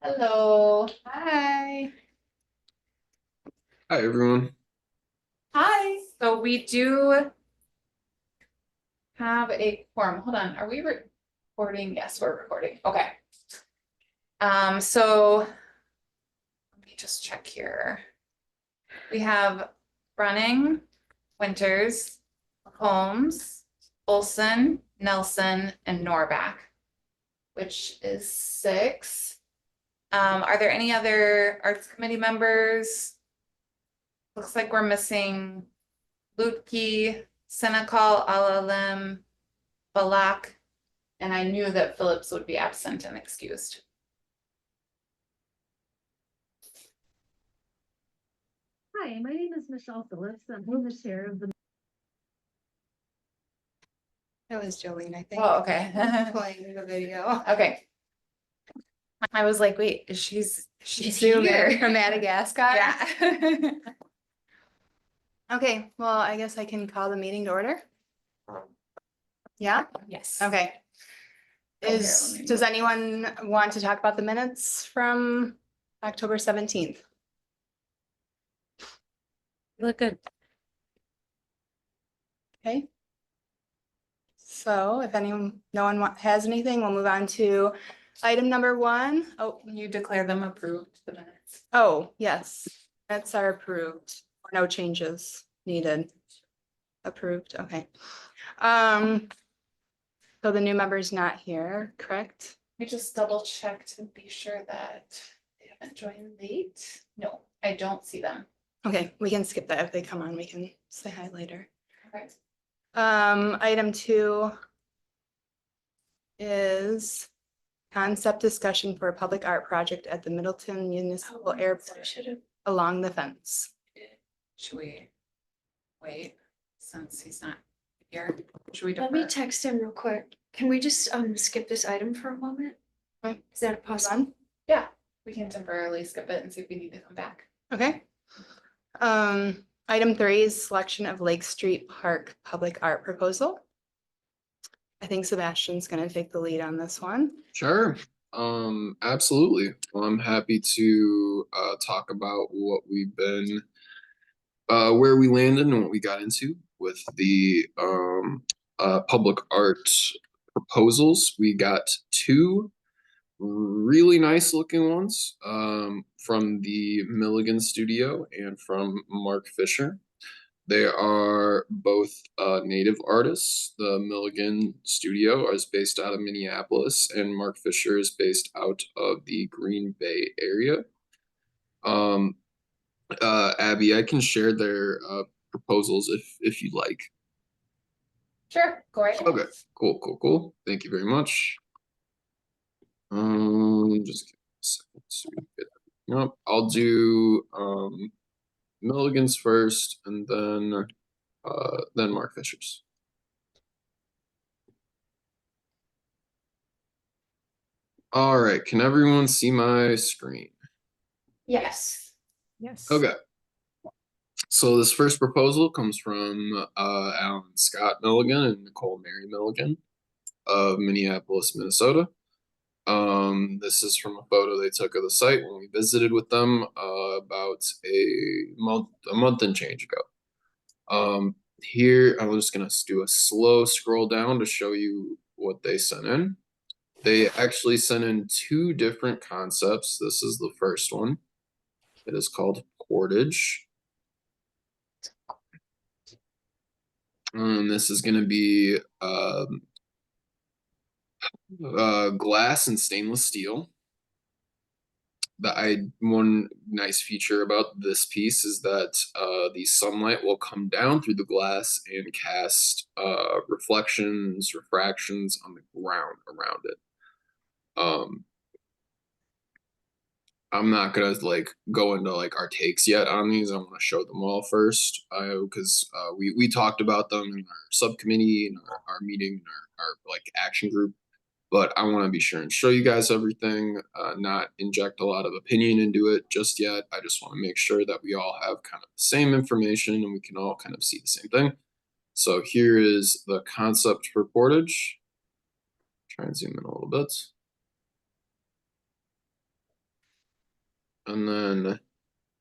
Hello. Hi. Hi, everyone. Hi. So we do have a quorum. Hold on. Are we recording? Yes, we're recording. Okay. So let me just check here. We have Running, Winters, Holmes, Olson, Nelson, and Norback, which is 6. Are there any other arts committee members? Looks like we're missing Lutke, Senecal, Alalem, Balak, and I knew that Phillips would be absent and excused. Hi, my name is Michelle Phillips. I'm the chair of the. That was Jolene, I think. Oh, okay. Playing the video. Okay. I was like, wait, she's Zoom here. in from Madagascar. Yeah. Okay, well, I guess I can call the meeting to order. Yeah, Yes. okay. Oh, here, let me Does move. anyone want to talk about the minutes from October 17th? Look good. Okay. So if no one has anything, we'll move on to item number 1. Oh, You declare them approved, the minutes. oh, yes, minutes are approved. No changes needed. Approved, okay. So the new member's not here, correct? Let me just double check to be sure that they haven't joined late. No, I don't see them. Okay, we can skip that. If they come on, we can say hi later. Okay. Item 2 is concept discussion for a public art project at the Middleton Municipal Airport along the fence. Should we wait since he's not here? Should we Let me defer? text him real quick. Can we just skip this item for a moment? Okay. Is that possible? Yeah, we can temporarily skip it and see if we need to come back. Okay. Item 3 is selection of Lake Street Park public art proposal. I think Sebastian's gonna take the lead on this one. Sure. Absolutely. Well, I'm happy to talk about what we've been, where we landed and what we got into with the public art proposals. We got 2 really nice looking ones from the Milligan studio and from Mark Fisher. They are both native artists. The Milligan studio is based out of Minneapolis, and Mark Fisher is based out of the Green Bay area. Abby, I can share their proposals if you'd like. Sure, go right ahead. Okay, cool. Thank you very much. Just give me a second to get everything up. I'll do Milligan's first, and then Mark Fisher's. All right, can everyone see my screen? Yes. Yes. Okay. So this first proposal comes from Alan Scott Milligan and Nicole Mary Milligan of Minneapolis, Minnesota. This is from a photo they took of the site when we visited with them about a month and change ago. Here I'm just gonna do a slow scroll down to show you what they sent in. They actually sent in 2 different concepts. This is the first one. It is called Portage. And this is going to be glass and stainless steel. One nice feature about this piece is that the sunlight will come down through the glass and cast reflections, refractions on the ground around it. I'm not gonna go into our takes yet on these. I want to show them all first, because we talked about them in our subcommittee and our meeting, our action group. But I want to be sure and show you guys everything, not inject a lot of opinion into it just yet. I just want to make sure that we all have kind of the same information and we can all kind of see the same thing. So here is the concept for Portage. Try and zoom in a little bit. And then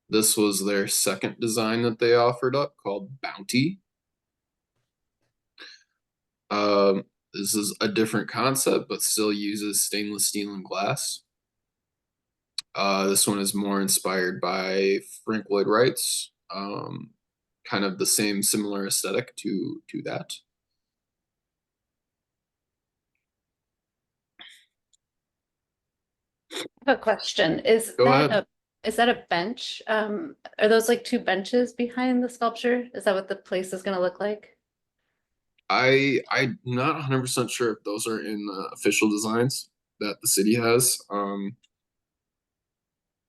this was their second design that they offered up called Bounty. This is a different concept, but still uses stainless steel and glass. This one is more inspired by Frank Lloyd Wright's, kind of the same similar aesthetic to that. I have a question. Is Go that ahead. is that a bench? Are those like two benches behind the sculpture? Is that what the place is gonna look like? I'm not 100% sure if those are in the official designs that the city has.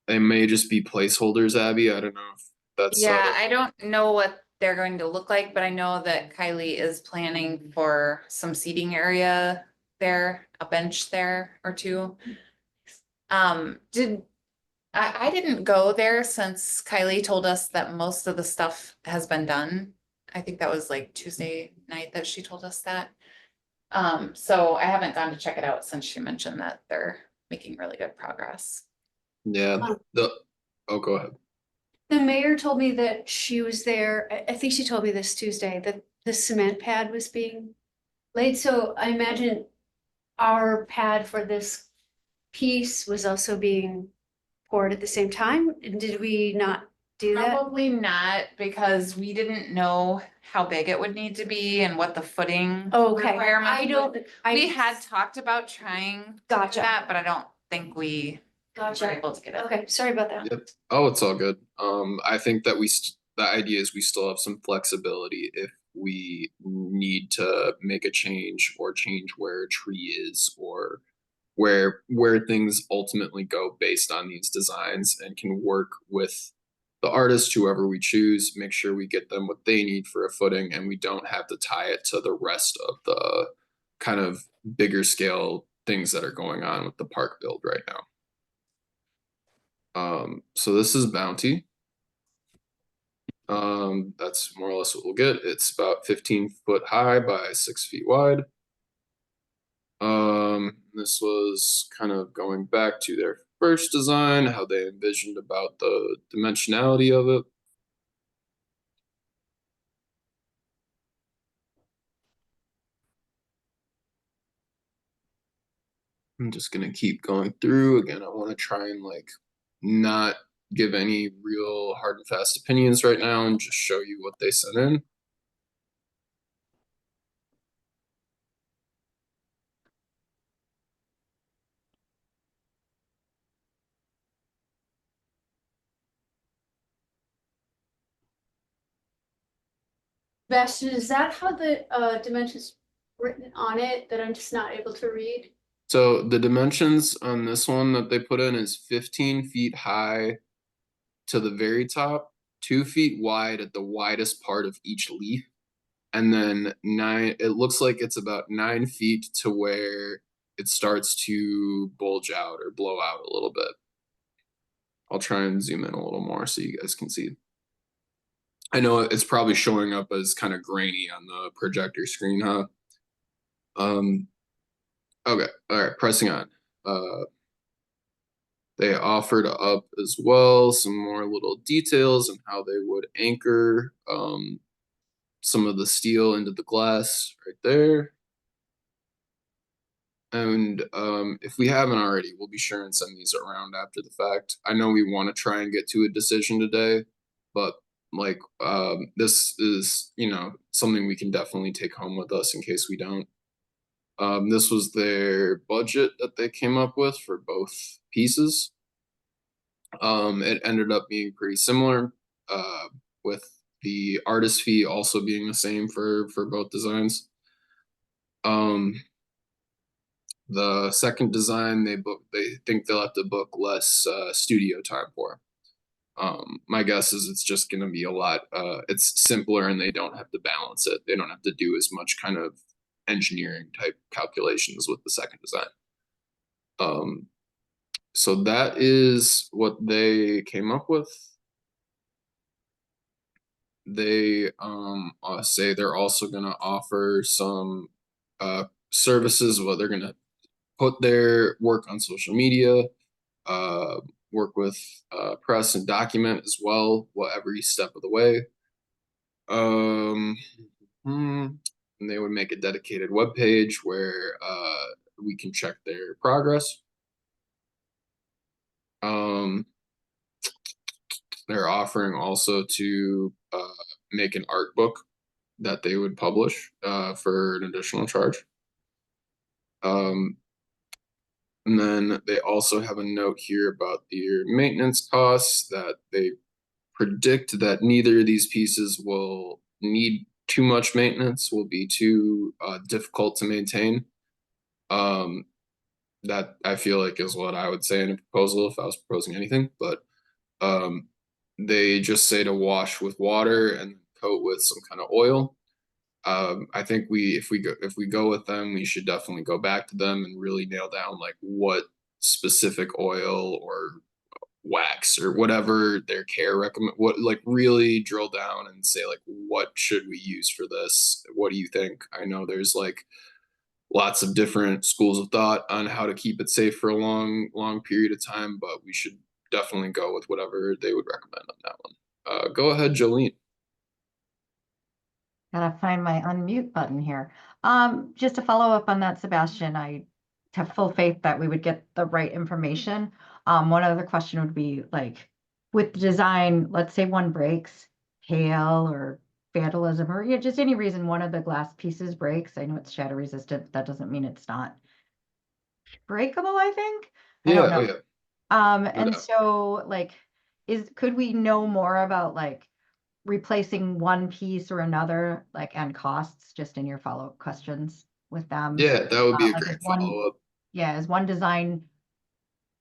They may just be placeholders, Abby. I don't know if that's Yeah, I don't know what they're going to look like, but I know that Kylie is planning for some seating area there, a bench there or two. I didn't go there since Kylie told us that most of the stuff has been done. I think that was like Tuesday night that she told us that. So I haven't gone to check it out since she mentioned that they're making really good progress. yeah. Oh, go ahead. The mayor told me that she was there, I think she told me this Tuesday, that the cement pad was being laid, so I imagine our pad for this piece was also being poured at the same time, and did we not do that? Probably not, because we didn't know how big it would need to be and what the footing Okay, requirements I would- don't, We I, had talked about trying gotcha, that, but I don't think we were gotcha, able to get it. okay, sorry about that. Yep. Oh, it's all good. I think that the idea is we still have some flexibility if we need to make a change or change where a tree is or where things ultimately go based on these designs, and can work with the artist, whoever we choose, make sure we get them what they need for a footing, and we don't have to tie it to the rest of the kind of bigger scale things that are going on with the park build right now. So this is Bounty. That's more or less what we'll get. It's about 15 foot high by 6 feet wide. This was kind of going back to their first design, how they envisioned about the dimensionality of it. I'm just gonna keep going through. Again, I want to try and like not give any real hard and fast opinions right now and just show you what they sent in. Sebastian, is that how the dimensions written on it that I'm just not able to read? So the dimensions on this one that they put in is 15 feet high to the very top, 2 feet wide at the widest part of each leaf, and then it looks like it's about 9 feet to where it starts to bulge out or blow out a little bit. I'll try and zoom in a little more so you guys can see. I know it's probably showing up as kind of grainy on the projector screen, huh? Okay, all right, pressing on. They offered up as well some more little details on how they would anchor some of the steel into the glass right there. And if we haven't already, we'll be sure and send these around after the fact. I know we want to try and get to a decision today, but like this is, you know, something we can definitely take home with us in case we don't. This was their budget that they came up with for both pieces. It ended up being pretty similar, with the artist fee also being the same for both designs. The second design they think they'll have to book less studio time for. My guess is it's just going to be a lot. It's simpler and they don't have to balance it. They don't have to do as much kind of engineering type calculations with the second design. So that is what they came up with. They say they're also going to offer some services. Well, they're going to put their work on social media, work with press and document as well, what every step of the way. And they would make a dedicated web page where we can check their progress. They're offering also to make an art book that they would publish for an additional charge. And then they also have a note here about their maintenance costs, that they predict that neither of these pieces will need too much maintenance, will be too difficult to maintain. That I feel like is what I would say in a proposal if I was proposing anything, but they just say to wash with water and coat with some kind of oil. I think if we go with them, we should definitely go back to them and really nail down like what specific oil or wax or whatever their care recommend, what like really drill down and say like what should we use for this? What do you think? I know there's like lots of different schools of thought on how to keep it safe for a long period of time, but we should definitely go with whatever they would recommend on that one. Go ahead, Jolene. Gotta find my unmute button here. Just to follow up on that, Sebastian, I have full faith that we would get the right information. One other question would be like, with the design, let's say one breaks, hail or vandalism, or just any reason one of the glass pieces breaks. I know it's shatter resistant, but that doesn't mean it's not breakable, I think. I don't know. Yeah, oh yeah. And doubt. so like, could we know more about like replacing one piece or another, like, and costs, just in your follow-up questions with them? Yeah, that would be a Like, great follow-up. Yeah, is one design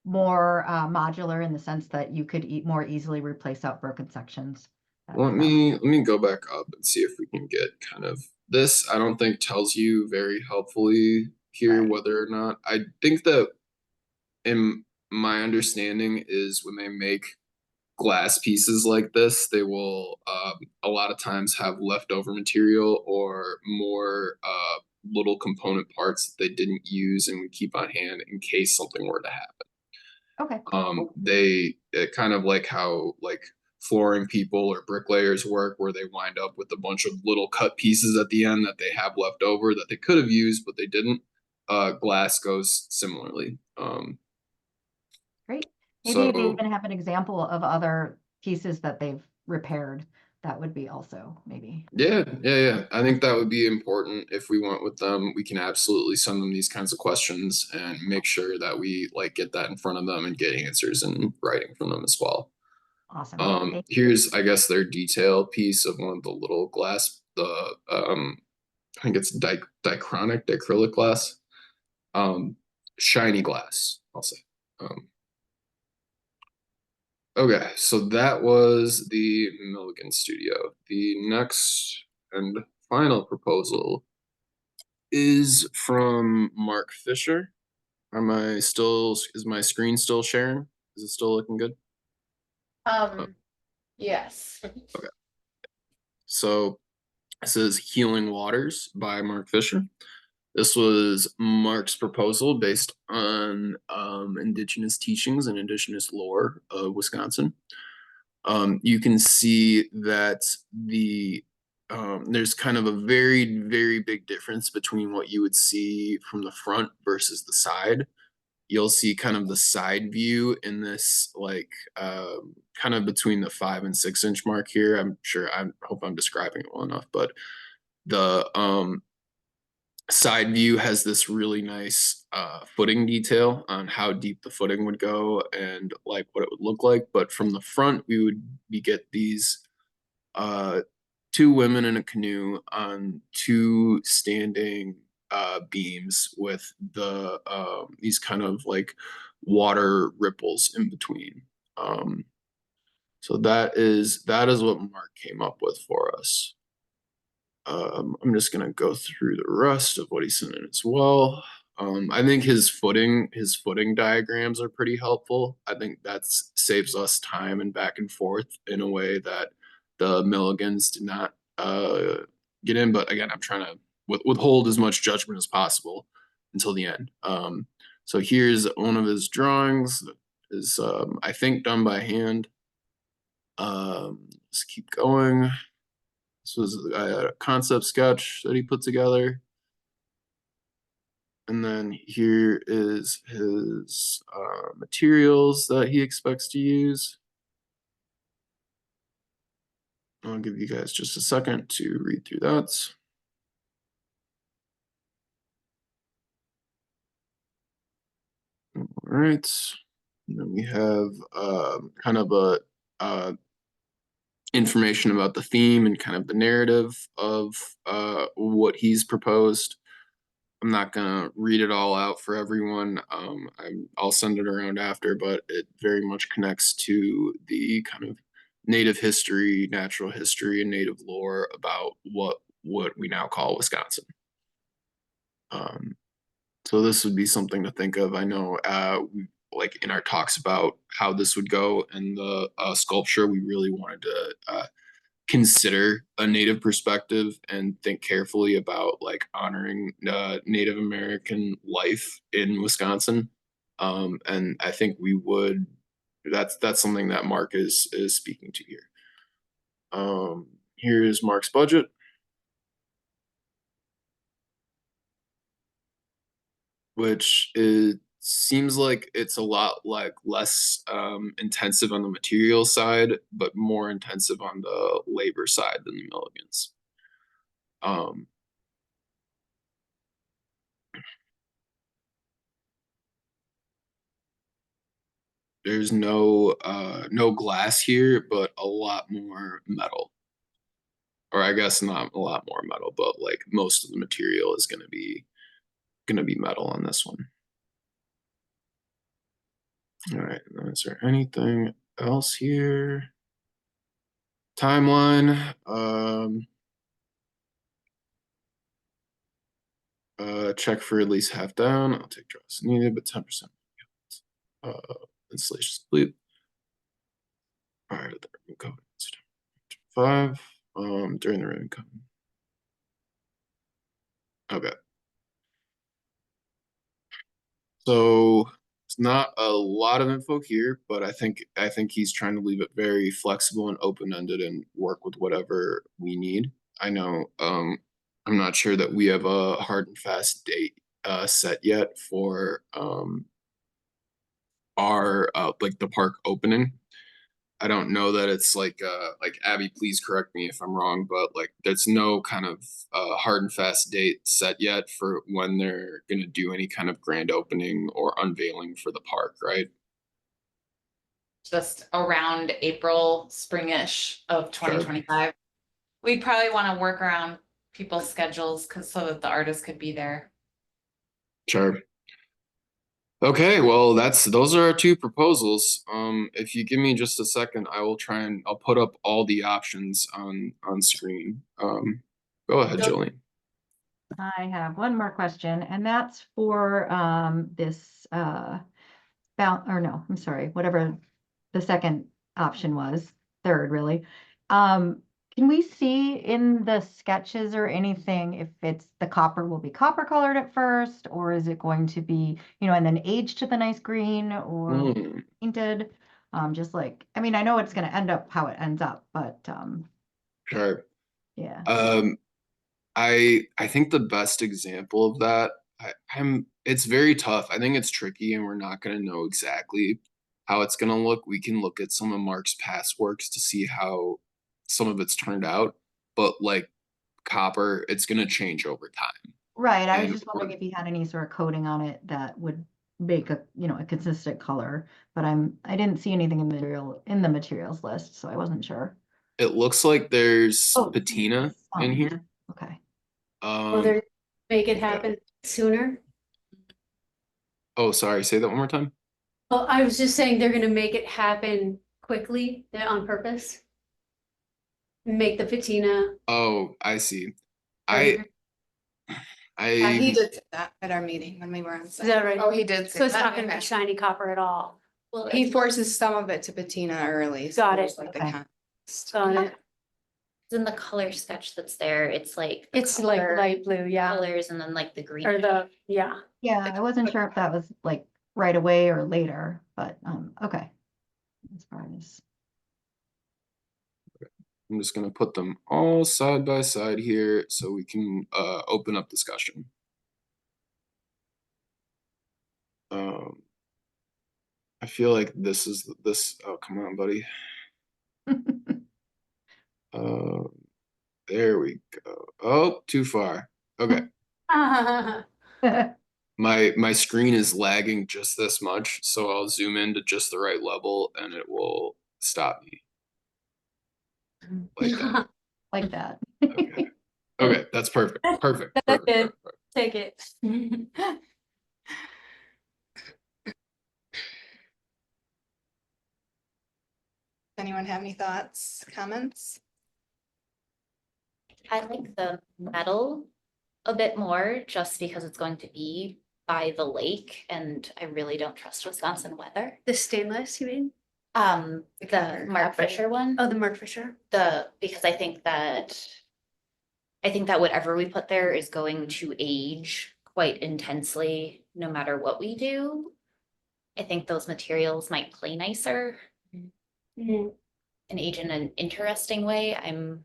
more modular in the sense that you could more easily replace out broken sections? Let me go back up and see if we can get kind of this. I don't think tells you very helpfully here Right. whether or not. I think that in my understanding is when they make glass pieces like this, they will a lot of times have leftover material or more little component parts that they didn't use and would keep on hand in case something were to happen. Okay. They kind of like how like flooring people or bricklayers work, where they wind up with a bunch of little cut pieces at the end that they have left over that they could have used but they didn't. Glass goes similarly. Great. Maybe if you So even have an example of other pieces that they've repaired, that would be also maybe. yeah. I think that would be important if we went with them. We can absolutely send them these kinds of questions and make sure that we like get that in front of them and get answers in writing from them as well. Awesome. Thank you. Here's I guess their detail piece of one of the little glass, the I think it's diachronic, acrylic glass, shiny glass, I'll say. Okay, so that was the Milligan studio. The next and final proposal is from Mark Fisher. Is my screen still sharing? Is it still looking good? Yes. Okay. So this is Healing Waters by Mark Fisher. This was Mark's proposal based on indigenous teachings and indigenous lore of Wisconsin. You can see that there's kind of a very big difference between what you would see from the front versus the side. You'll see kind of the side view in this, like kind of between the 5 and 6 inch mark here. I hope I'm describing it well enough, but the side view has this really nice footing detail on how deep the footing would go and like what it would look like. But from the front, we get these 2 women in a canoe on 2 standing beams with these kind of like water ripples in between. So that is what Mark came up with for us. I'm just gonna go through the rest of what he sent in as well. I think his footing diagrams are pretty helpful. I think that saves us time and back and forth in a way that the Milligans did not get in. But again, I'm trying to withhold as much judgment as possible until the end. So here's one of his drawings. is, I think, done by hand. Let's keep going. This was a concept sketch that he put together. And then here is his materials that he expects to use. I'll give you guys just a second to read through that. All right. And then we have kind of a information about the theme and kind of the narrative of what he's proposed. I'm not gonna read it all out for everyone. I'll send it around after, but it very much connects to the kind of native history, natural history, and native lore about what we now call Wisconsin. So this would be something to think of. I know, like in our talks about how this would go in the sculpture, we really wanted to consider a native perspective and think carefully about like honoring Native American life in Wisconsin. And I think we would. That's something that Mark is speaking to here. Here is Mark's budget. Which it seems like it's a lot like less intensive on the material side, but more intensive on the labor side than the Milligans. There's no glass here, but a lot more metal. Or I guess not a lot more metal, but like most of the material is gonna be metal on this one. All right, is there anything else here? Timeline. Check for at least half down. I'll take draws needed, but 10%. Installation complete. All right, the ribbon code. 5. During the ribbon code. Okay. So it's not a lot of info here, but I think he's trying to leave it very flexible and open-ended and work with whatever we need. I know I'm not sure that we have a hard and fast date set yet for our like the park opening. I don't know that it's like Abby, please correct me if I'm wrong, but like there's no kind of hard and fast date set yet for when they're gonna do any kind of grand opening or unveiling for the park, right? Just around April, springish of 2025. We'd probably want to work around people's schedules so that the artists could be there. Sure. Okay, well, those are our two proposals. If you give me just a second, I'll put up all the options on screen. Go ahead, Jolene. I have one more question, and that's for this I'm sorry, whatever the second option was, third really. Can we see in the sketches or anything if it's the copper will be copper colored at first, or is it going to be, and then aged to the nice green or painted? Just like, I mean, I know it's going to end up how it ends up, but Sure. yeah. I think the best example of that, it's very tough. I think it's tricky and we're not going to know exactly how it's going to look. We can look at some of Mark's past works to see how some of it's turned out, but like copper, it's going to change over time. Right. I was just wondering if he had any sort of coating on it that would make a consistent color, but I didn't see anything in the materials list, so I wasn't sure. It looks like there's patina in here. Okay. Will they make it happen sooner? Oh, sorry. Say that one more time. Well, I was just saying they're gonna make it happen quickly, on purpose. Make the patina. Oh, I see. He I did that at our meeting when we were on Is site. that right? Oh, he did say So it's that. not gonna Okay. be shiny copper at all. Well, He forces some of it to patina early. so Got it. there's, like the Okay. contrast. Got it. in the color sketch that's there, it's like. the It's like color light blue, yeah. Colors and then like the green. Or yeah. Yeah, I wasn't sure if that was like right away or later, but, okay. As far as, I'm just gonna put them all side by side here so we can open up discussion. I feel like this is this. Oh, come on, buddy. There we go. Oh, too far. Okay. My screen is lagging just this much, so I'll zoom in to just the right level and it will stop me. Like that. like that. Okay. Okay, that's perfect. Perfect. Perfect. good. Perfect. Take it. Anyone have any thoughts, comments? I like the metal a bit more just because it's going to be by the lake and I really don't trust Wisconsin weather. The stainless, you mean? The cover. Mark Fisher one, Oh, the Mark Fisher. because I think that whatever we put there is going to age quite intensely no matter what we do. I think those materials might play nicer Mm. and age in an interesting way. I'm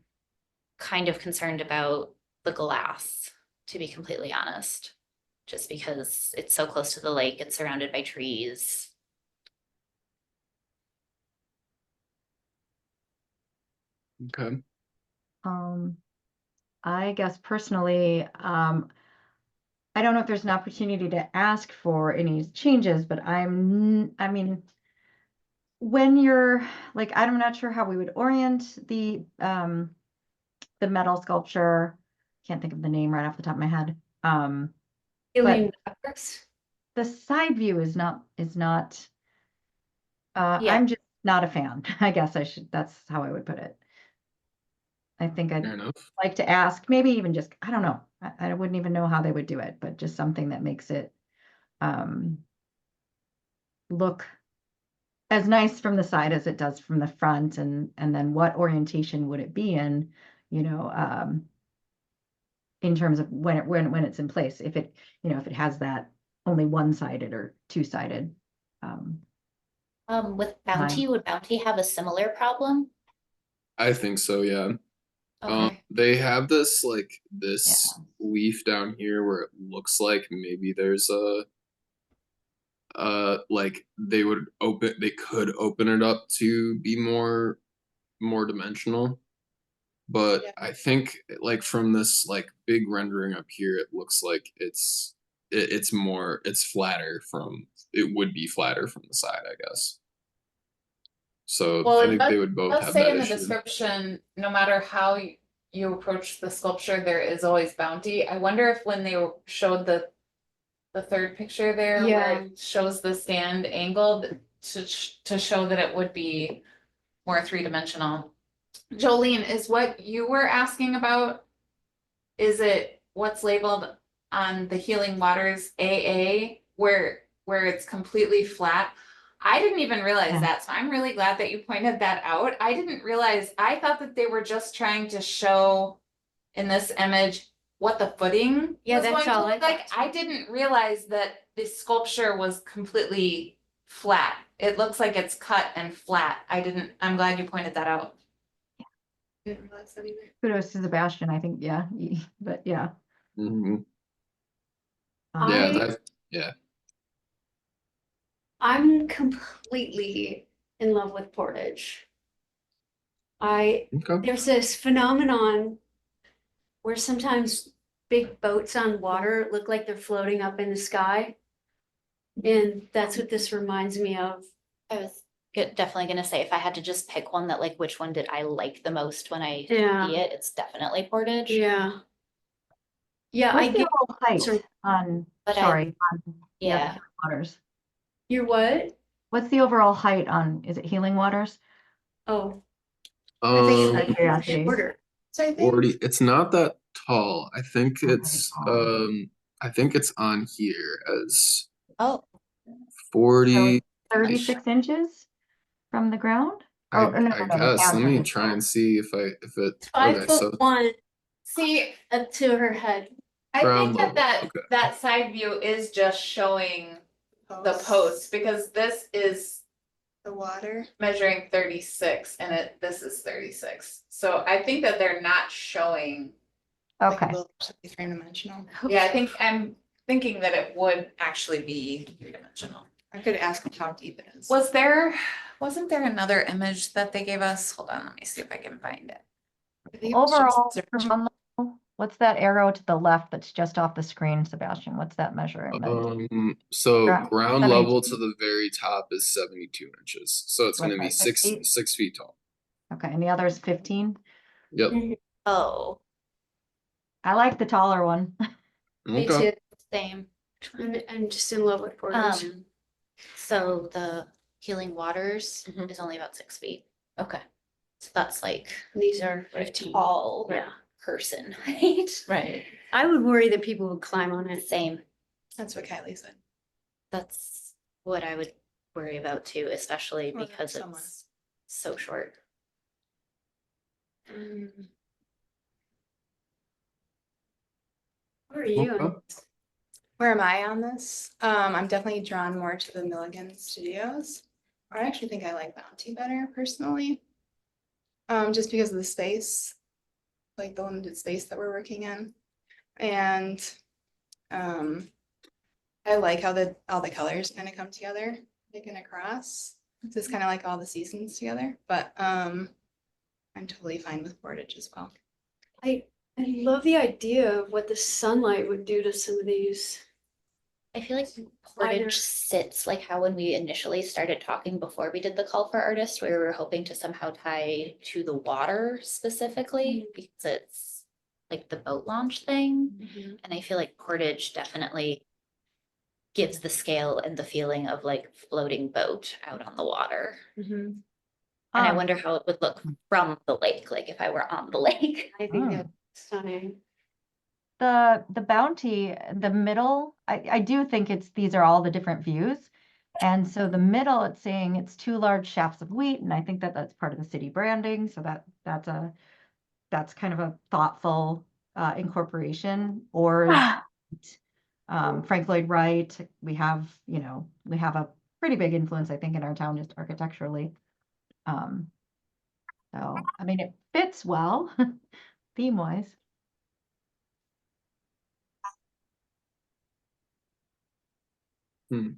kind of concerned about the glass, to be completely honest, just because it's so close to the lake, it's surrounded by trees. Okay. I guess personally, I don't know if there's an opportunity to ask for any changes, but I mean, when you're like, I'm not sure how we would orient the metal sculpture. Can't think of the name right off the top of my head. Alien Ducks. The side view is not, Yeah. I'm just not a fan. I guess that's how I would put it. I think I'd Fair enough. like to ask, maybe even just, I don't know. I wouldn't even know how they would do it, but just something that makes it look as nice from the side as it does from the front, and then what orientation would it be in, in terms of when it's in place, if it, if it has that only one-sided or two-sided. With Bounty, would Bounty have a similar problem? I think so, yeah. Okay. They have this leaf down here where it looks like maybe there's a like they could open it up to be more dimensional. But Yeah. I think like from this like big rendering up here, it looks like it's flatter it would be flatter from the side, I guess. So Well, I it think they would both does have say that in the issue. description, no matter how you approach the sculpture, there is always bounty. I wonder if when they showed the third picture there, where Yeah. it shows the stand angled to show that it would be more three-dimensional. Jolene, is what you were asking about, is it what's labeled on the Healing Waters AA where it's completely flat? I didn't even realize Yeah. that, so I'm really glad that you pointed that out. I didn't realize, I thought that they were just trying to show in this image what the footing Yeah, was that's going to all I look like. thought. I didn't realize that the sculpture was completely flat. It looks like it's cut and flat. I'm glad you pointed that out. Didn't realize that either. Kudos to Sebastian, I think, yeah, but yeah. Mhm. Um, Yeah, I'm completely in love with Portage. okay. There's this phenomenon where sometimes big boats on water look like they're floating up in the sky. And that's what this reminds me of. I was definitely gonna say, if I had to just pick one that like, which one did I like the most when I Yeah. see it, it's definitely Portage. Yeah. Yeah, I What's the get, overall height so- on, But sorry, on the Yeah. Healing Waters? you're what? What's the overall height on, is it Healing Waters? Oh, Out of Um, curiosity. shorter. So I think 40, it's not that tall. I think Not it's very on here as Oh, 40. 36 inches from the ground? I Oh, no, I no, the guess. Let me canvas. try and see if it. 5'1" See, up to her head. I Ground think that level, okay. that side view is just showing the post, because this is The water. measuring 36 and this is 36. So I think that they're not showing. like, Okay, will actually be three-dimensional. Yeah, I'm thinking that it would actually be three-dimensional. I could ask them how deep it is. Wasn't there another image that they gave us? Hold on, let me see if I can find it. I think it's just overall, zero- from one level, what's that arrow to the left that's just off the screen, Sebastian? What's that measurement? So Ground- ground level to 72? the very top is 72 inches. So it's gonna What's be that, 6 feet? 6 feet tall. Okay, and the other is 15? Yep. Oh, I like the taller one. me Okay. too, same. I'm just in love with Portage. So the Healing Waters Mhm. is only about 6 feet. Okay, So that's like These are a 15. tall Yeah. person, right? right. I would worry that people would climb on it. Same. That's what Kylie said. That's what I would worry about too, especially Well, because someone. it's so short. Where are you? Okay. Where am I on this? I'm definitely drawn more to the Milligan Studios. I actually think I like Bounty better personally. Just because of the space, like the limited space that we're working in. And I like how all the colors kind of come together, like in a cross. It's just kind of like all the seasons together, but I'm totally fine with Portage as well. I love the idea of what the sunlight would do to some of these. I feel like Lighter. Portage sits like how when we initially started talking before we did the call for artists, we were hoping to somehow tie to the water specifically because it's like the boat launch thing. And I feel like Portage definitely gives the scale and the feeling of like floating boat out on the water. And I Um, wonder how it would look from the lake, like if I were on the lake. I think Mm. that's stunning. The bounty, the middle, I do think these are all the different views. And so the middle, it's saying it's 2 large shafts of wheat, and I think that that's part of the city branding. So that's kind of a thoughtful incorporation. Or Frank Lloyd Wright, we have a pretty big influence, I think, in our town just architecturally. So I mean, it fits well theme wise. Do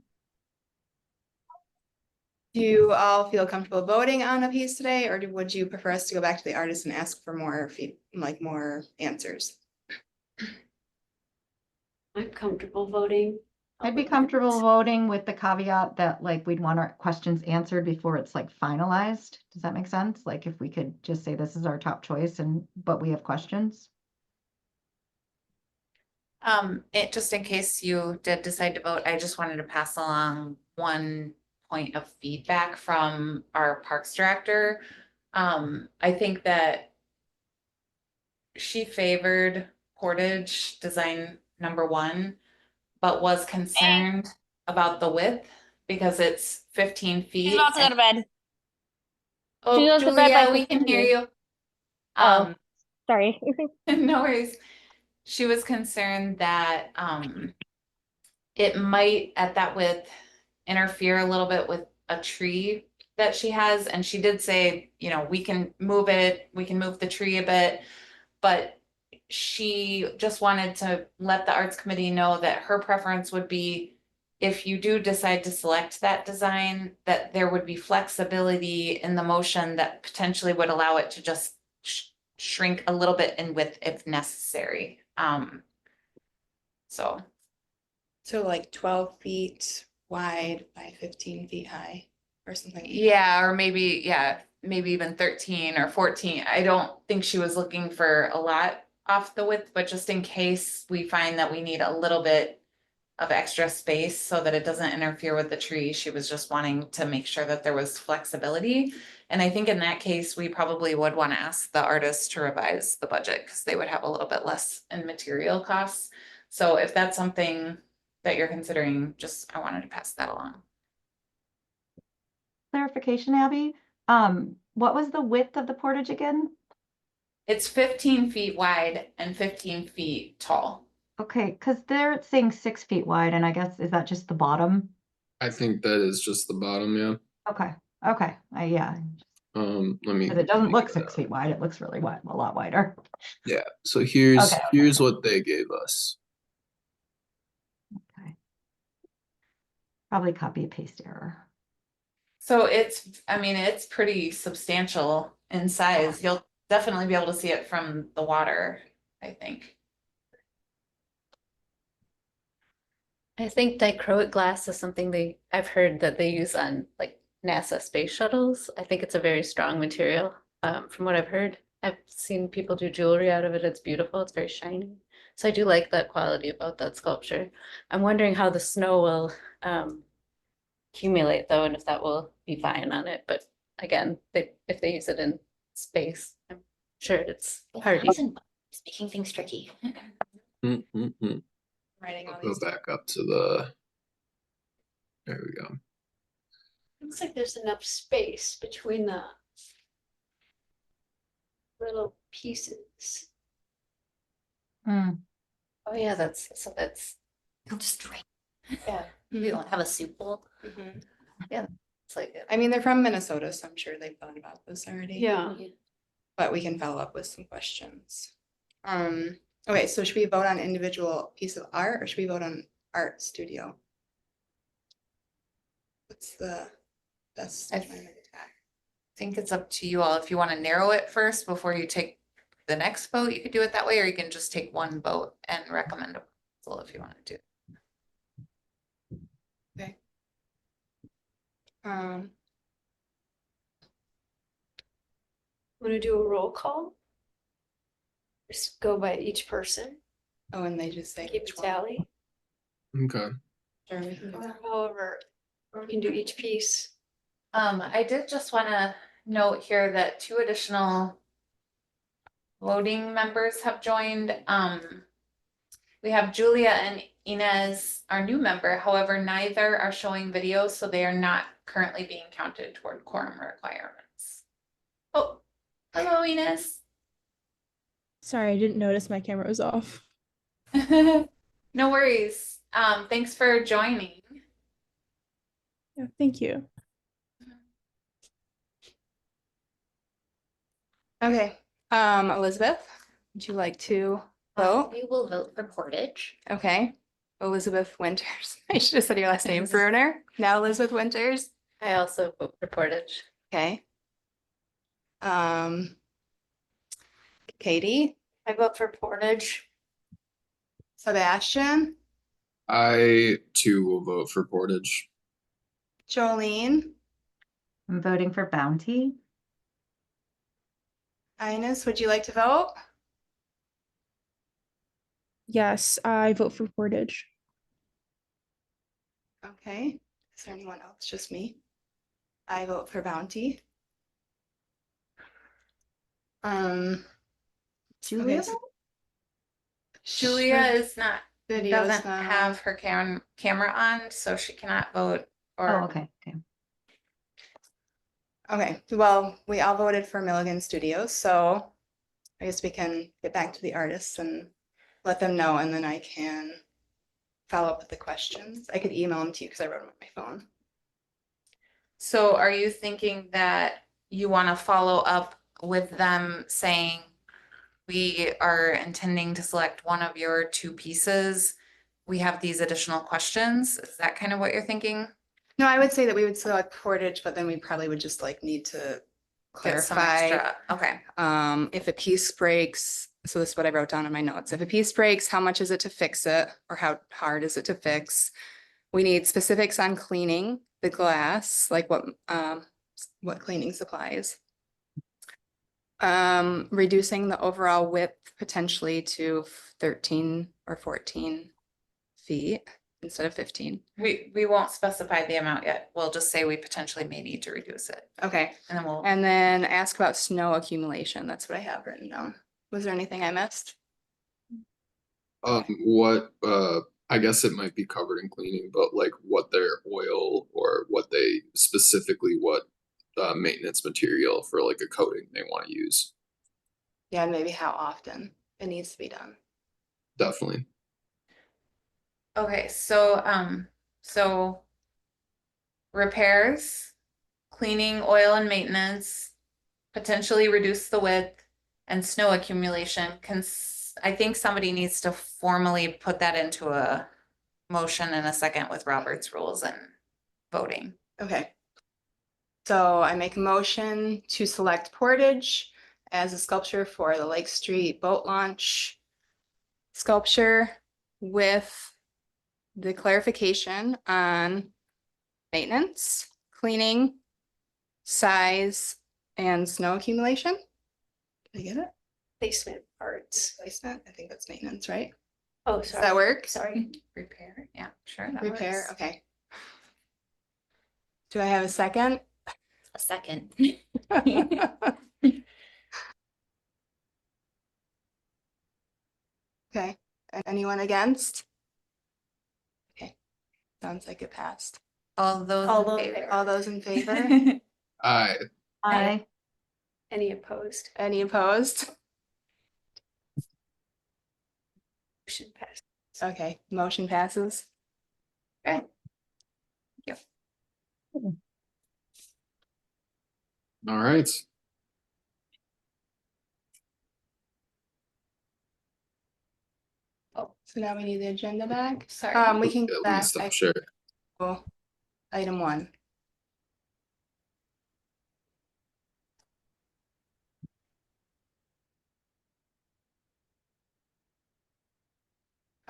you all feel comfortable voting on a piece today, or would you prefer us to go back to the artist and ask for more more answers? I'm comfortable voting. I'd be comfortable voting with the caveat that like we'd want our questions answered before it's like finalized. Does that make sense? Like if we could just say this is our top choice but we have questions. It just in case you did decide to vote, I just wanted to pass along one point of feedback from our parks director. I think that she favored Portage design number 1, but was concerned about the width because it's 15 feet. He's about to go to bed. Oh, She goes to bed Julia, by we can 15 hear years. you. Oh. Sorry. No worries. She was concerned that it might at that width interfere a little bit with a tree that she has. And she did say, we can move the tree a bit, but she just wanted to let the arts committee know that her preference would be if you do decide to select that design, that there would be flexibility in the motion that potentially would allow it to just shrink a little bit in width if necessary. So So like 12 feet wide by 15 feet high or something. yeah, or maybe even 13 or 14. I don't think she was looking for a lot off the width, but just in case we find that we need a little bit of extra space so that it doesn't interfere with the tree, she was just wanting to make sure that there was flexibility. And I think in that case, we probably would want to ask the artist to revise the budget because they would have a little bit less in material costs. So if that's something that you're considering, I wanted to pass that along. Clarification, Abby. What was the width of the portage again? It's 15 feet wide and 15 feet tall. Okay, because they're saying 6 feet wide, and I guess is that just the bottom? I think that is just the bottom, yeah. Okay, okay, yeah, Let me. 'cause it doesn't let me look get 6 that. feet wide, it looks really wide, a lot wider. Yeah, so here's Okay, here's what they gave us. okay. Probably copy and paste error. So I mean, it's pretty substantial in size. You'll definitely be able to see it from the water, I think. I think dichroic glass is something I've heard that they use on like NASA space shuttles. I think it's a very strong material, from what I've heard. I've seen people do jewelry out of it. It's beautiful. It's very shiny. So I do like that quality about that sculpture. I'm wondering how the snow will accumulate though, and if that will be fine on it. But again, if they use it in space, I'm sure it's hardy. It's making things tricky. Writing all I'll go these. back up to the. There we go. Looks like there's enough space between the little pieces. Hmm. Oh yeah, that's It'll just drain. yeah. We won't have a soup bowl. Mhm. It's like I mean, they're from Minnesota, so I'm sure they've thought about this already. Yeah. But we can follow up with some questions. Okay, so should we vote on individual piece of art or should we vote on art studio? What's the best I plan of attack? I think it's up to you all. If you want to narrow it first before you take the next vote, you could do it that way, or you can just take one vote and recommend a proposal if you want to do. Okay. Um, Want to do a roll call? Just go by each person, oh, and they just say keep which a one. tally, Okay. Sure, we can do or that. however, we can do each piece. I did just want to note here that 2 additional voting members have joined. We have Julia and Inez, our new member. However, neither are showing videos, so they are not currently being counted toward quorum requirements. Oh, hello, Inez. Sorry, I didn't notice my camera was off. No worries. Thanks for joining. Yeah, thank you. Okay, Elizabeth, would you like to vote? We will vote for Portage. Okay, Elizabeth Winters. I should have said your last name, Bruner. Now Elizabeth Winters. I also vote for Portage. Okay. Katie, I vote for Portage. Sebastian, I too will vote for Portage. Jolene, I'm voting for Bounty. Ines, would you like to vote? Yes, I vote for Portage. Okay, is there anyone else? Just me? I vote for Bounty. Julia? Okay, so Julia is not, video's doesn't not have her camera on, so she cannot vote. Oh, Or okay, okay. Okay, well, we all voted for Milligan Studios, so I guess we can get back to the artists and let them know, and then I can follow up with the questions. I could email them to you because I wrote them on my phone. So are you thinking that you want to follow up with them saying, we are intending to select one of your 2 pieces? We have these additional questions. Is that kind of what you're thinking? No, I would say that we would select Portage, but then we probably would just like need to Get some clarify. extra. Okay. If a piece breaks, so this is what I wrote down in my notes. If a piece breaks, how much is it to fix it? Or how hard is it to fix? We need specifics on cleaning the glass, like what cleaning supplies. Reducing the overall width potentially to 13 or 14 feet instead of 15. We won't specify the amount yet. We'll just say we potentially may need to reduce it. Okay, And then we'll, and then ask about snow accumulation. That's what I have written down. Was there anything I missed? What I guess it might be covered in cleaning, but like what their oil or what they specifically what maintenance material for like a coating they want to use. Yeah, and maybe how often it needs to be done. Definitely. okay, so repairs, cleaning, oil and maintenance, potentially reduce the width, and snow accumulation. I think somebody needs to formally put that into a motion in a second with Robert's rules and voting. Okay. So I make a motion to select Portage as a sculpture for the Lake Street boat launch sculpture with the clarification on maintenance, cleaning, size, and snow accumulation. Did I get it? Placement parts. Placement, I think that's maintenance, right? Oh, Does sorry. that work? Sorry. Repair, yeah, sure. that Repair, works. okay. Do I have a second? A second. Okay, anyone against? Okay, sounds like it passed. All those All in those- favor? All those in favor? Aye. I, Any opposed? Any opposed? Motion passed. Okay, motion passes. Okay. All right. Oh, so now we need the agenda back. Sorry. We can At go back. least I'm sure. Cool. Item 1.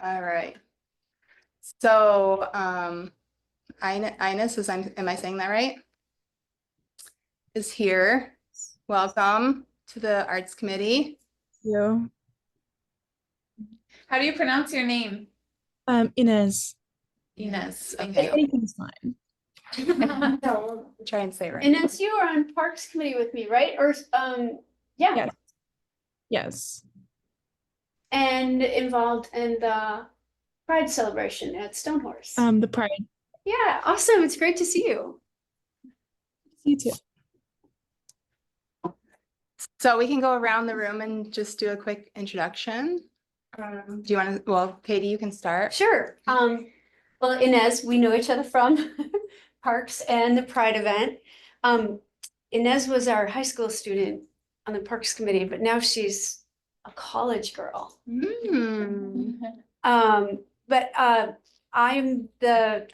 All right. So, Ines, am I saying that right? Is here. Welcome to the Arts Committee. You. How do you pronounce your Inez. Inez? Thank Okay. you. Anything's fine. Try and say it right. And as you were on Parks Committee with me, right? Or, yeah, Yes. Yes. and involved in the Pride celebration at Stonehorse. The pride. Yeah, awesome. It's great to see you. You too. So we can go around the room and just do a quick introduction. Do you want to, well, Katie, you can start. Sure. Well, Inez, we know each other from Parks and the Pride event. Inez was our high school student on the Parks Committee, but now she's a college girl. Mm. But I'm on the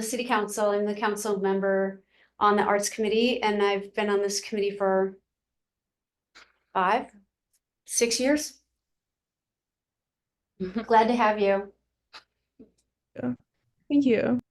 city council, I'm the council member on the Arts Committee, and I've been on this committee for 5, 6 years. Glad to have you. Thank you.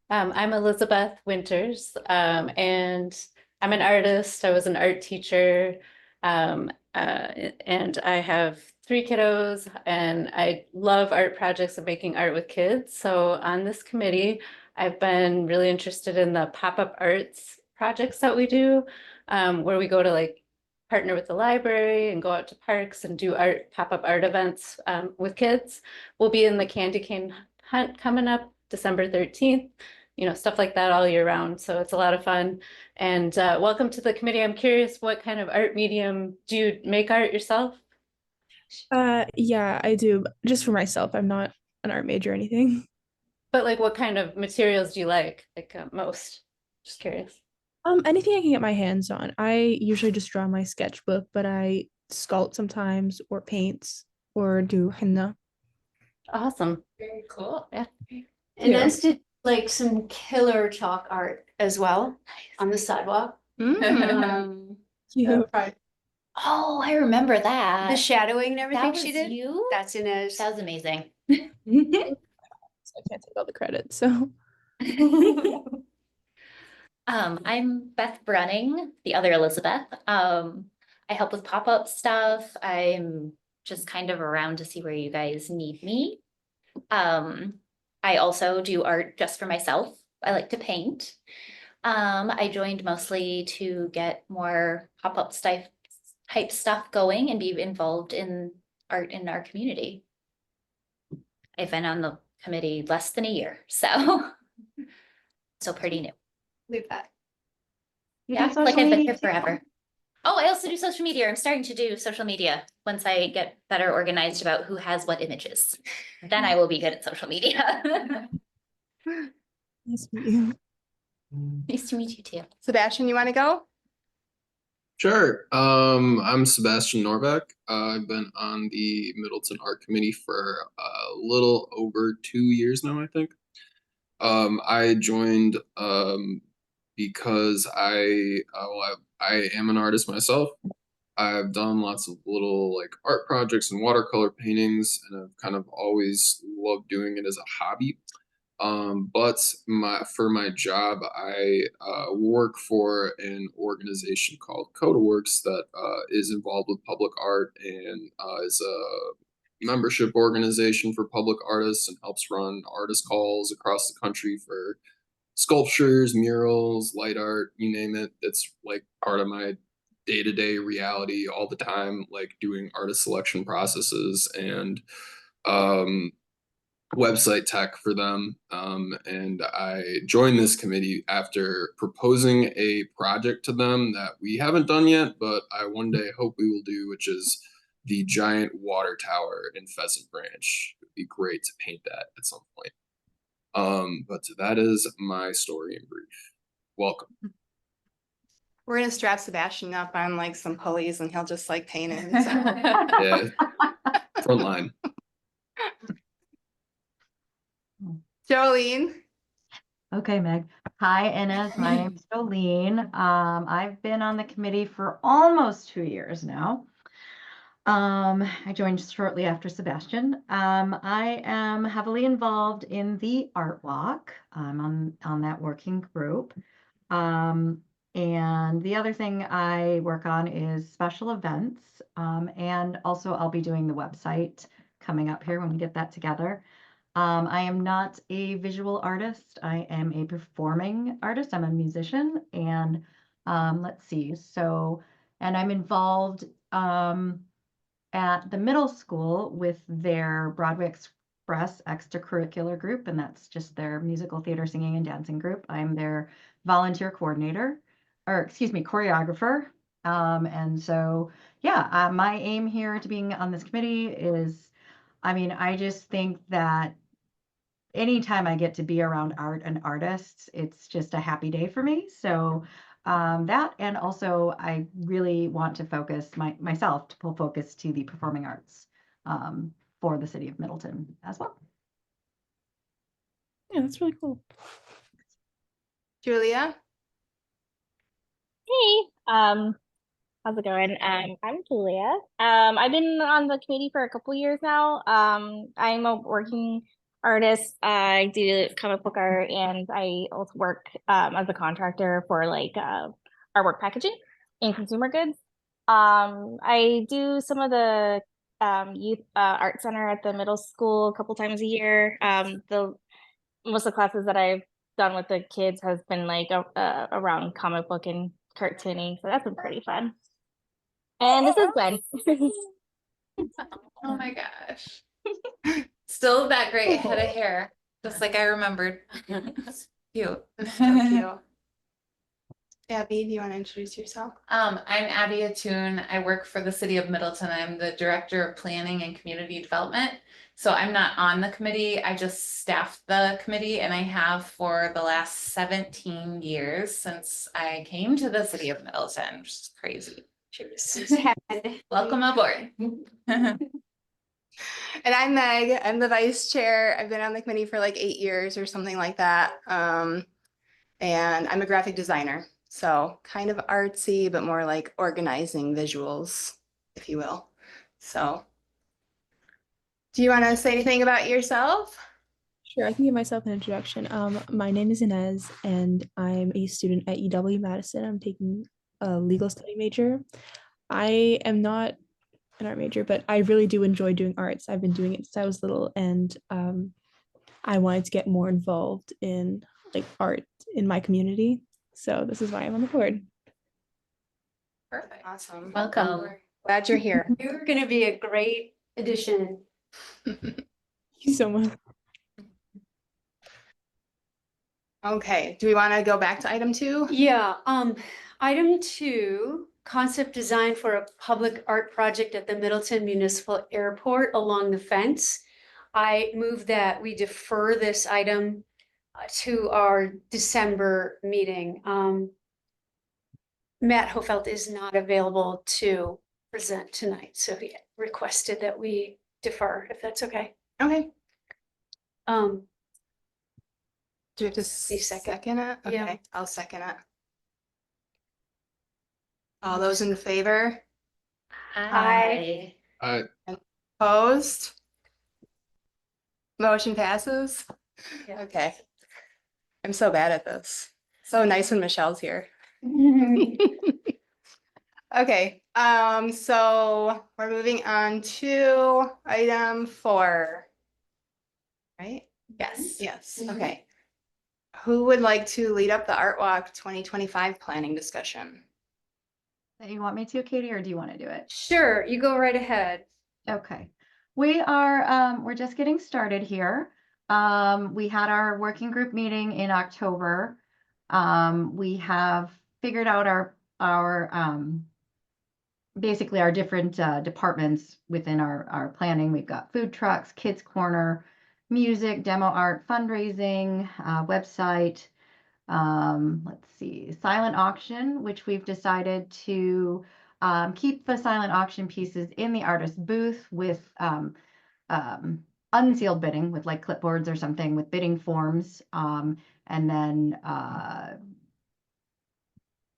I'm Elizabeth Winters, and I'm an artist. I was an art teacher, and I have 3 kiddos, and I love art projects and making art with kids. So on this committee, I've been really interested in the pop-up arts projects that we do, where we go to like partner with the library and go out to parks and do pop-up art events with kids. We'll be in the candy cane hunt coming up December 13th, stuff like that all year round. So it's a lot of fun. And welcome to the committee. I'm curious, what kind of art medium do you make art yourself? Yeah, I do. Just for myself. I'm not an art major or anything. But like, what kind of materials do you like most? Just curious. Anything I can get my hands on. I usually just draw my sketchbook, but I sculpt sometimes or paints or do henna. Awesome. Very cool. Yeah. Inez did like some killer chalk art as well on the sidewalk. Mm. Cute. Oh, I remember The that. shadowing and That everything was she did. you? That's Inez. That was amazing. I can't take all the credit, so. I'm Beth Brunning, the other Elizabeth. I help with pop-up stuff. I'm just kind of around to see where you guys need me. I also do art just for myself. I like to paint. I joined mostly to get more pop-up type stuff going and be involved in art in our community. I've been on the committee less than a year, so pretty new. Leave that. you Yeah, do like social I've been media here too? forever. Oh, I also do social media. I'm starting to do social media once I get better organized about who has what images. Then I will be good at social media. Nice to meet you. Nice to meet you too. Sebastian, you want to go? Sure. I'm Sebastian Norbeck. I've been on the Middleton Art Committee for a little over 2 years now, I think. I joined because I am an artist myself. I've done lots of little like art projects and watercolor paintings, and I've kind of always loved doing it as a hobby. But for my job, I work for an organization called CodaWorks that is involved with public art and is a membership organization for public artists and helps run artist calls across the country for sculptures, murals, light art, you name it. It's like part of my day-to-day reality all the time, like doing artist selection processes and um website tech for them. And I joined this committee after proposing a project to them that we haven't done yet, but I one day hope we will do, which is the giant water tower in Pheasant Branch. It would be great to paint that at some point. But that is my story in brief. Welcome. We're gonna strap Sebastian up on like some pulleys and he'll just like paint it. Yeah, front line. Jolene. Okay, Meg. Hi, Inez. My name's Jolene. I've been on the committee for almost 2 years now. I joined shortly after Sebastian. I am heavily involved in the art walk. I'm on that working group. And the other thing I work on is special events. And also I'll be doing the website coming up here when we get that together. I am not a visual artist. I am a performing artist. I'm a musician. And let's see. And I'm involved at the middle school with their Broadway Express extracurricular group, and that's just their musical theater, singing, and dancing group. I'm their volunteer coordinator, or excuse me, choreographer. And so, yeah, my aim here to being on this committee is, I mean, I just think that anytime I get to be around art and artists, it's just a happy day for me. So that, and also I really want to focus myself to pull focus to the performing arts for the city of Middleton as well. Yeah, that's really cool. Julia. Hey, how's it going? I'm Julia. I've been on the committee for a couple years now. I'm a working artist. I do comic book art, and I also work as a contractor for like artwork packaging and consumer goods. I do some of the youth art center at the middle school a couple times a year. The most of the classes that I've done with the kids has been like around comic book and cartooning, so that's been pretty fun. And this is Gwen. Oh my gosh. Still that great head of hair, just like I remembered. Cute. Thank you. Abby, do you want to introduce yourself? I'm Abby Attoon. I work for the city of Middleton. I'm the director of planning and community development. So I'm not on the committee. I just staff the committee, and I have for the last 17 years since I came to the city of Middleton, which is crazy. Cheers. Welcome aboard. And I'm Meg. I'm the vice chair. I've been on the committee for like 8 years or something like that. And I'm a graphic designer. So kind of artsy, but more like organizing visuals, if you will. So do you want to say anything about yourself? Sure, I can give myself an introduction. My name is Inez, and I'm a student at UW-Madison. I'm taking a legal study major. I am not an art major, but I really do enjoy doing arts. I've been doing it since I was little, and I wanted to get more involved in like art in my community. So this is why I'm on the board. Perfect. Awesome. Welcome. Glad you're here. You're going to be a great addition. Thank you so much. Okay, do we want to go back to item 2? Yeah, item 2, concept design for a public art project at the Middleton Municipal Airport along the fence. I move that we defer this item to our December meeting. Matt Hofelt is not available to present tonight, so he requested that we defer, if that's okay. Okay. Um, Do you have to second. second it? Yeah. Okay, I'll second it. All those in favor? Aye. Opposed? Motion passes? Yeah. Okay. I'm so bad at this. So nice when Michelle's here. Okay, so we're moving on to item 4. Right? Yes. Yes, okay. Who would like to lead up the Art Walk 2025 planning discussion? You want me to, Katie, or do you want to do it? Sure, you go right ahead. Okay. We are, we're just getting started here. We had our working group meeting in October. We have figured out basically our different departments within our planning. We've got food trucks, kids corner, music, demo art, fundraising, website. Let's see, silent auction, which we've decided to keep the silent auction pieces in the artist booth with unsealed bidding with like clipboards or something with bidding forms. And then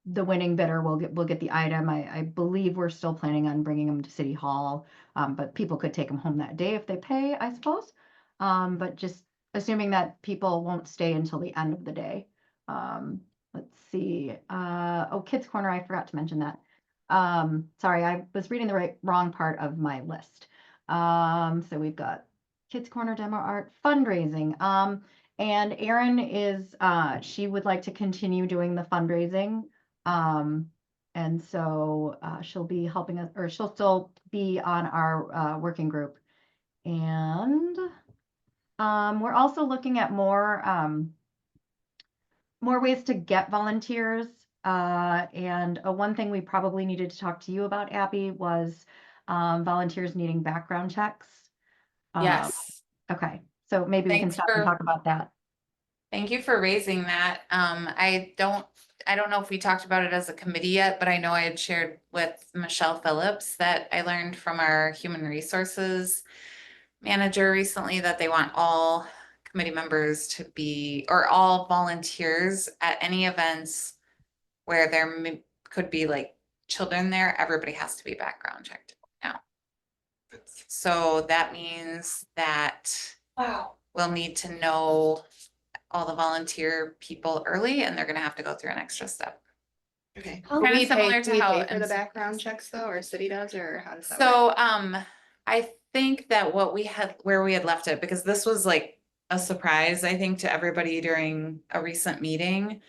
the winning bidder will get the item. I believe we're still planning on bringing them to City Hall, but people could take them home that day if they pay, I suppose. But just assuming that people won't stay until the end of the day. Let's see. Oh, Kids Corner, I forgot to mention that. Sorry, I was reading the wrong part of my list. So we've got Kids Corner, demo art, fundraising. And Erin is, she would like to continue doing the fundraising. And so she'll be helping us, or she'll still be on our working group. And we're also looking at more ways to get volunteers. And one thing we probably needed to talk to you about, Abby, was volunteers needing background checks. Yes. Okay, so maybe we can stop and talk about that. Thank you for raising that. I don't know if we talked about it as a committee yet, but I know I had shared with Michelle Phillips that I learned from our human resources manager recently that they want all committee members to be, or all volunteers at any events where there could be like children there, everybody has to be background checked now. So that means that we'll need to know all the volunteer people early, and they're gonna have to go through an extra step. Okay. Kinda similar to how for the MC background checks though, or city does, or how does that work? So, I think that where we had left it, because this was like a surprise, I think, to everybody during a recent meeting.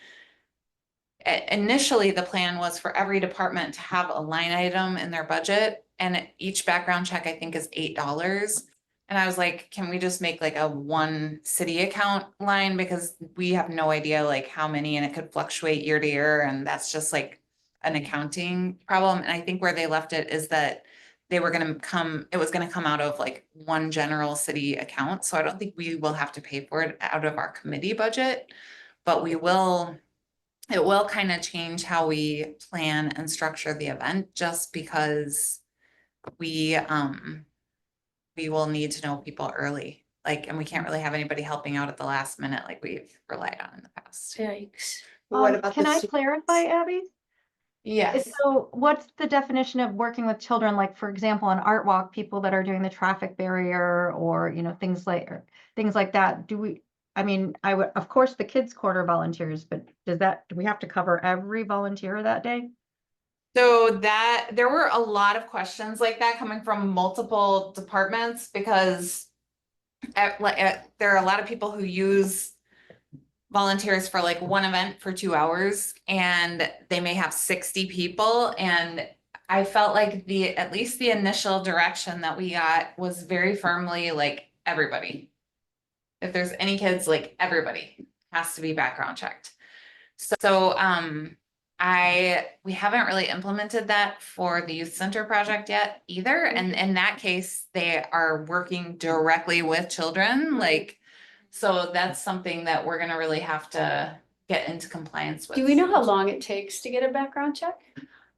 Initially, the plan was for every department to have a line item in their budget, and each background check, I think, is $8. And I was like, can we just make like a one city account line? Because we have no idea like how many, and it could fluctuate year to year. And that's just like an accounting problem. And I think where they left it is that it was gonna come out of like one general city account. So I don't think we will have to pay for it out of our committee budget, but it will kind of change how we plan and structure the event, just because we will need to know people early, like, and we can't really have anybody helping out at the last minute like we've relied on in the past. Yikes. What about Can the I students? clarify, Abby? Yes. So what's the definition of working with children? Like, for example, on Art Walk, people that are doing the traffic barrier or, things like that. I mean, I would, of course, the kids corner volunteers, but do we have to cover every volunteer that day? So there were a lot of questions like that coming from multiple departments, because there are a lot of people who use volunteers for like one event for 2 hours, and they may have 60 people. And I felt like at least the initial direction that we got was very firmly like everybody. If there's any kids, like everybody has to be background checked. So we haven't really implemented that for the youth center project yet either. And in that case, they are working directly with children. Like, So that's something that we're gonna really have to get into compliance with. Do we know how long it takes to get a background check?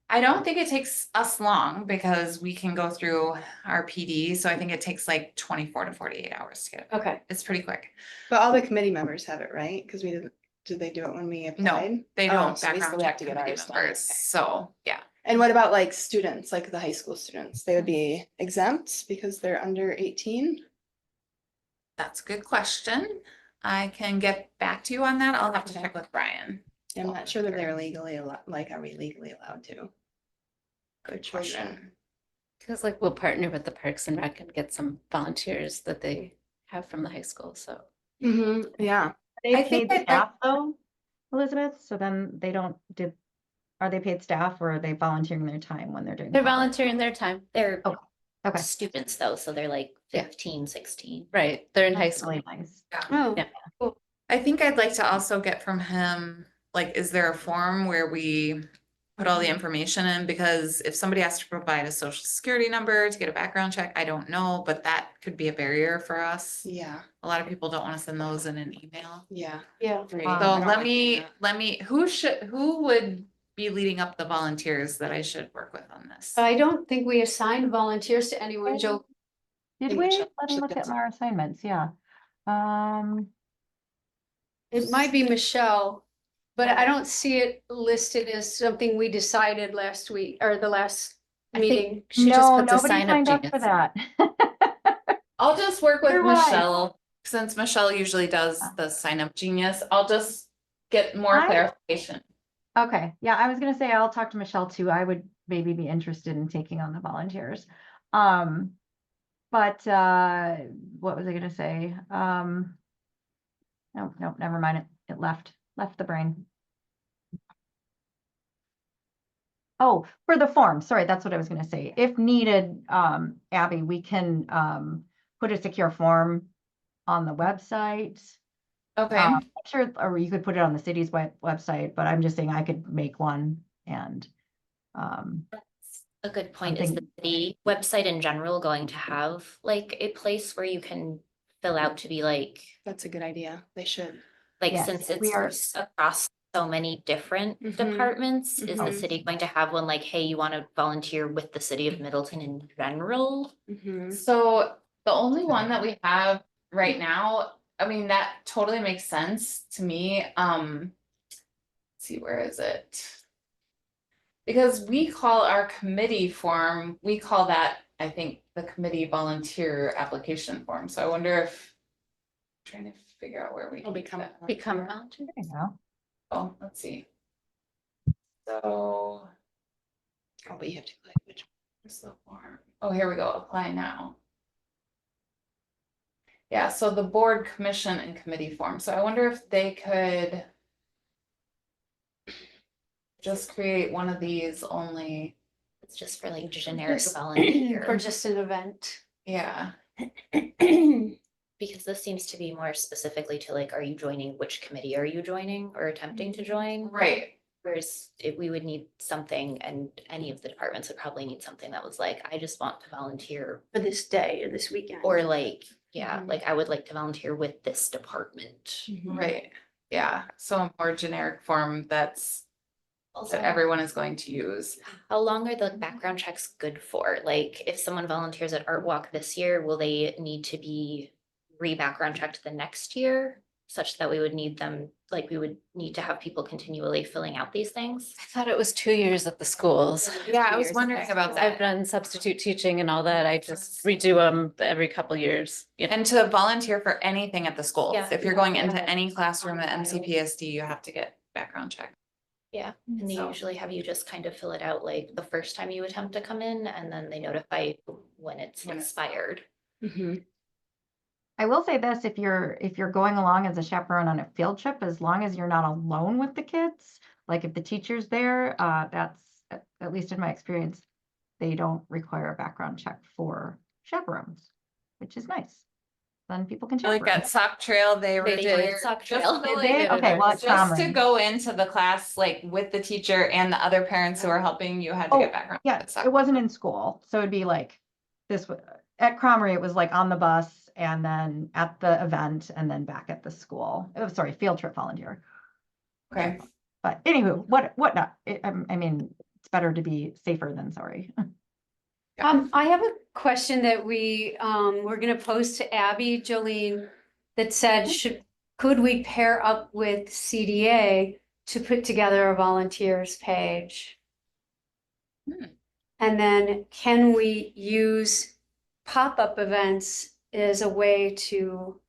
I don't think it takes us long because we can go through our PD, so I think it takes like 24 to 48 hours to get it. Okay. It's pretty quick. But all the committee members have it, right? Because did they do it when we applied? No, they Oh, don't so we background still have check to get committee ours done. members, Okay. so, yeah. And what about like students, like the high school students? They would be exempt because they're under 18? That's a good question. I can get back to you on that. I'll have to check with Brian. I'm not sure that they're legally allowed, like, are we legally allowed to? Good children. question. Because like we'll partner with the Parks and Rec and get some volunteers that they have from the high school, so. Yeah. They I think paid I'd like- staff though, Elizabeth, so then they don't, are they paid staff or are they volunteering their time when they're doing? They're public? volunteering their time, They're Okay. students though, so they're like Yeah. 15, 16. right? They're in high That's school. really nice. Oh, Yeah. I think I'd like to also get from him, like, is there a form where we put all the information in? Because if somebody has to provide a social security number to get a background check, I don't know, but that could be a barrier for us. Yeah, A lot of people don't want to send those in an email. yeah. yeah. So I don't let like me, that. who would be leading up the volunteers that I should work with on this? I don't think we assigned volunteers to anyone, Joe. Did think we? Michelle Let me should look get at some. our assignments, yeah. It might be Michelle, but I don't see it listed as something we decided last week or the last I think meeting. she just No, puts a nobody sign up signed up for genius. that. I'll just work with You're right. Michelle, since Michelle usually does the sign up genius. I'll just get more I- clarification. Okay, yeah, I was gonna say I'll talk to Michelle too. I would maybe be interested in taking on the volunteers. But what was I gonna say? No, never mind. It left the brain. Oh, for the form, sorry, that's what I was gonna say. If needed, Abby, we can put a secure form on the website. Okay, I'm sure, or you could put it on the city's website, but I'm just saying I could make one and A good point is the Something- city website in general going to have like a place where you can fill out to be like, That's a good idea. They should. Yes, since we are- it's across so many different Mhm. departments, is the Mhm. city going to have one like, hey, you want to volunteer with the city of Middleton in general? Mhm. so the only one that we have right now, I mean, that totally makes sense to me. Let's see, where is it? Because we call our committee form, we call that, I think, the committee volunteer application form. So I wonder if, trying to figure out where we. I'll keep become. that. Become a volunteer. there you go. Oh, let's see. So, Oh, but you have to. Which where's the form? Oh, here we go, apply now. Yeah, so the board, commission, and committee form. So I wonder if they could just create one of these only, It's just for like generic Just- volunteer. For just an event. yeah. Because this seems to be more specifically to like, are you joining, which committee are you joining or attempting to join? Right. Whereas if we would need something, and any of the departments would probably need something that was like, I just want to volunteer. For this day or this weekend. Or like, yeah, Mhm. like I would like to volunteer with this department. Right, yeah, so a more generic form that's, Also, that everyone is going to use. how long are the background checks good for? Like, if someone volunteers at Art Walk this year, will they need to be re-background checked the next year? Such that we would need them, like, we would need to have people continually filling out these things? I thought it was 2 years at the schools. Yeah, I was Years, wondering okay. about I've that. done substitute teaching and all that. I just redo them every couple years. You know. And to volunteer for anything at the schools, Yeah. if you're going into any classroom at MCPSD, you have to get background check. Yeah, and they So- usually have you just kind of fill it out like the first time you attempt to come in, and then they notify you when it's When it's- expired. Mhm. I will say this, if you're going along as a chaperone on a field trip, as long as you're not alone with the kids, like if the teacher's there, that's, at least in my experience, they don't require a background check for chaperones, which is nice. Then people can Like chaperone. at Sock Trail, they They did required Sock just Trail. to, Did like, they? Okay, well, it's just to Comrie. go into the class, like with the teacher and the other parents who are helping, you had to Oh, get background. Yeah, at Sock it wasn't in school, so it'd be like this, at Comrie, it was like on the bus and then at the event and then back at the school. Oh, sorry, field trip volunteer. Okay. But anywho, what not? I mean, it's better to be safer than sorry. I have a question that we're gonna post to Abby, Jolene, that said, could we pair up with CDA to put together a volunteers page? Hmm. And then can we use pop-up events as a way to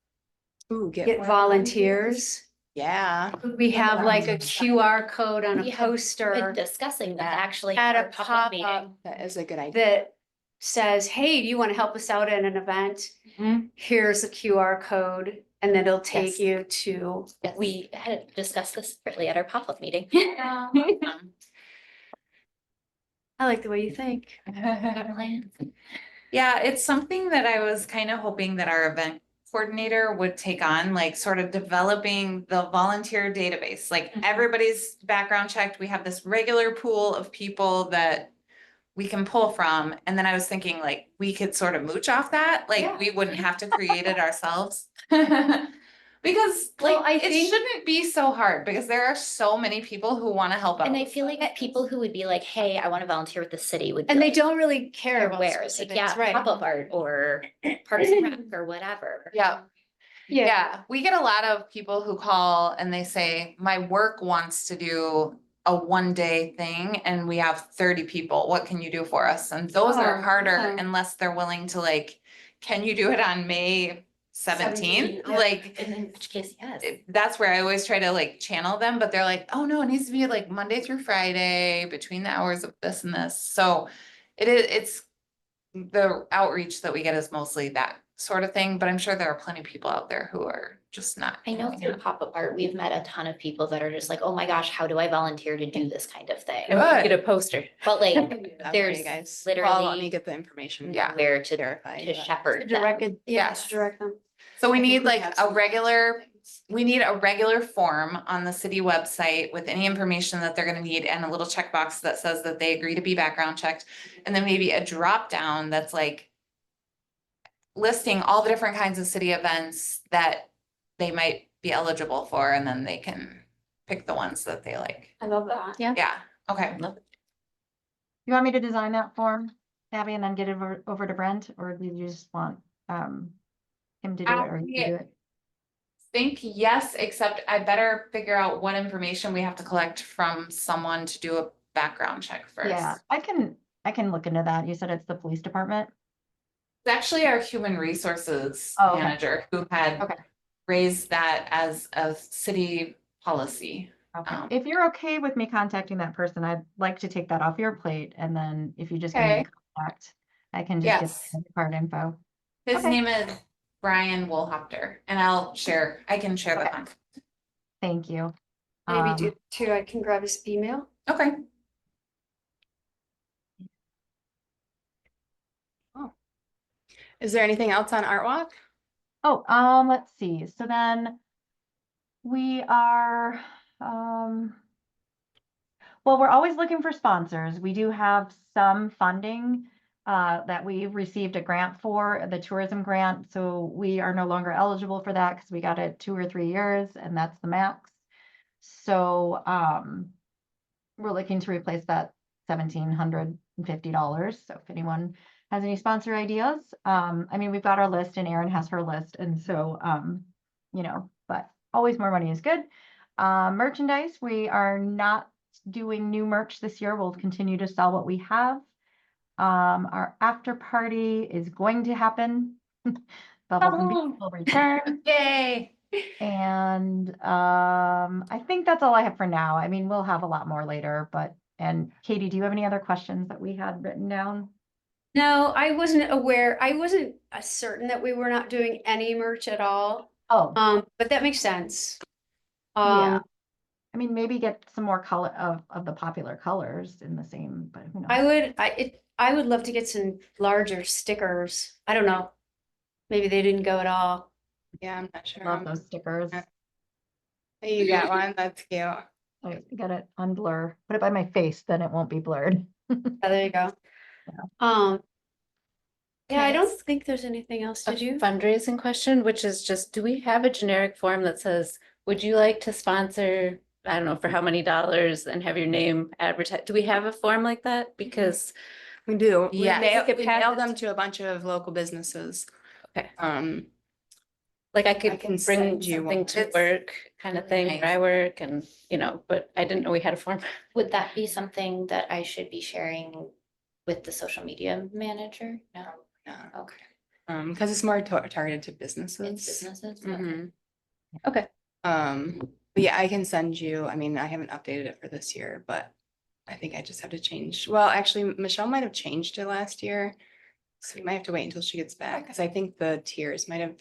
Ooh, get more volunteers? Yeah. Could we have like a QR code on We a had been poster discussing that Yeah. actually. at for a public meeting. pop-up That is a good idea. that says, hey, do you want to help us out at an event? Mhm. Here's a QR code, and then it'll take Yes. you to. Yes, we had discussed this separately at our pop-up meeting. I like the way you think. Yeah, it's something that I was kind of hoping that our event coordinator would take on, like sort of developing the volunteer database. Like everybody's background checked. We have this regular pool of people that we can pull from. And then I was thinking like we could sort of mooch off that, like Yeah. we wouldn't have to create it ourselves. Because like Well, I it think- shouldn't be so hard because there are so many people who want to help out. And I feel like people who would be like, hey, I want to volunteer with the city would. be And they like, don't really care care about where, like, specifics, yeah, right? pop-up art or Parks and Rec or whatever. Yeah. Yeah. Yeah, we get a lot of people who call and they say, my work wants to do a 1-day thing and we have 30 people. What can you do for us? And those are Oh, harder yeah. unless they're willing to like, can you do it on May 17th? Yeah. Like, In which case, yes. that's where I always try to like channel them, but they're like, oh no, it needs to be like Monday through Friday between the hours of this and this. So it's the outreach that we get is mostly that sort of thing, but I'm sure there are plenty of people out there who are just not. I know through pop-up art, we've met a ton of people that are just like, oh my gosh, how do I volunteer to do this kind of thing? And we Good. get a poster. But like, That's for there's you guys. literally. Well, let me get the information. Yeah. Where to Verify, to but- shepherd them. Direct it, yeah, Yes. to direct them. So we I think need we like have a some- regular, we need a regular form on the city website with any information that they're gonna need and a little checkbox that says that they agree to be background checked. And then maybe a drop down that's like listing all the different kinds of city events that they might be eligible for, and then they can pick the ones that they like. I love that. Yeah. Yeah, okay. You want me to design that form, Abby, and then get it over to Brent, or do you just want him to do it, or you do it? Think yes, except I better figure out what information we have to collect from someone to do a background check first. Yeah, I can look into that. You said it's the police department? It's actually our human resources Oh, okay. manager who had Okay. raised that as a city policy. Okay, Um, if you're okay with me contacting that person, I'd like to take that off your plate, and then if you just give me Okay. the contact, I can just Yes. get the card info. His Okay. name is Brian Woolhopter, and I can share the Okay. contact. Thank you. Maybe do too, I can grab his email. Okay. Is there anything else on Art Walk? Oh, let's see. So then we are, well, we're always looking for sponsors. We do have some funding that we've received a grant for, the tourism grant. So we are no longer eligible for that because we got it 2 or 3 years and that's the max. So we're looking to replace that $1,750. So if anyone has any sponsor ideas, I mean, we've got our list and Erin has her list. And so, you know, but always more money is good. Merchandise, we are not doing new merch this year. We'll continue to sell what we have. Our after party is going to happen. Bubbles and Beans will return. Yay. And I think that's all I have for now. I mean, we'll have a lot more later, but, and Katie, do you have any other questions that we had written down? No, I wasn't aware, I wasn't certain that we were not doing any merch at all. Oh, But that makes sense. yeah. I mean, maybe get some more color of the popular colors in the same, but who knows? I would love to get some larger stickers. I don't know. Maybe they didn't go at all. Yeah, I'm not sure. Love those stickers. Hey, you got one? That's cute. I got it on blur. Put it by my face, then it won't be blurred. Yeah, there you go. Yeah. Yeah, I Okay. don't think there's anything else. A Did you? fundraising question, which is just, do we have a generic form that says, would you like to sponsor, I don't know, for how many dollars and have your name advertised? Do we have a form like that? Because, We do. Yeah. We mail them to a bunch of local businesses. okay, I like I could can bring send you something one. to It's work kind of thing nice. where I work and, but I didn't know we had a form. Would that be something that I should be sharing with the social media manager? No, Yeah. okay, Because it's more targeted to it's businesses. businesses, okay. Mhm. Okay. But yeah, I can send you, I mean, I haven't updated it for this year, but I think I just have to change. Well, actually, Michelle might have changed it last year. So we might have to wait until she gets back, because I think the tiers might have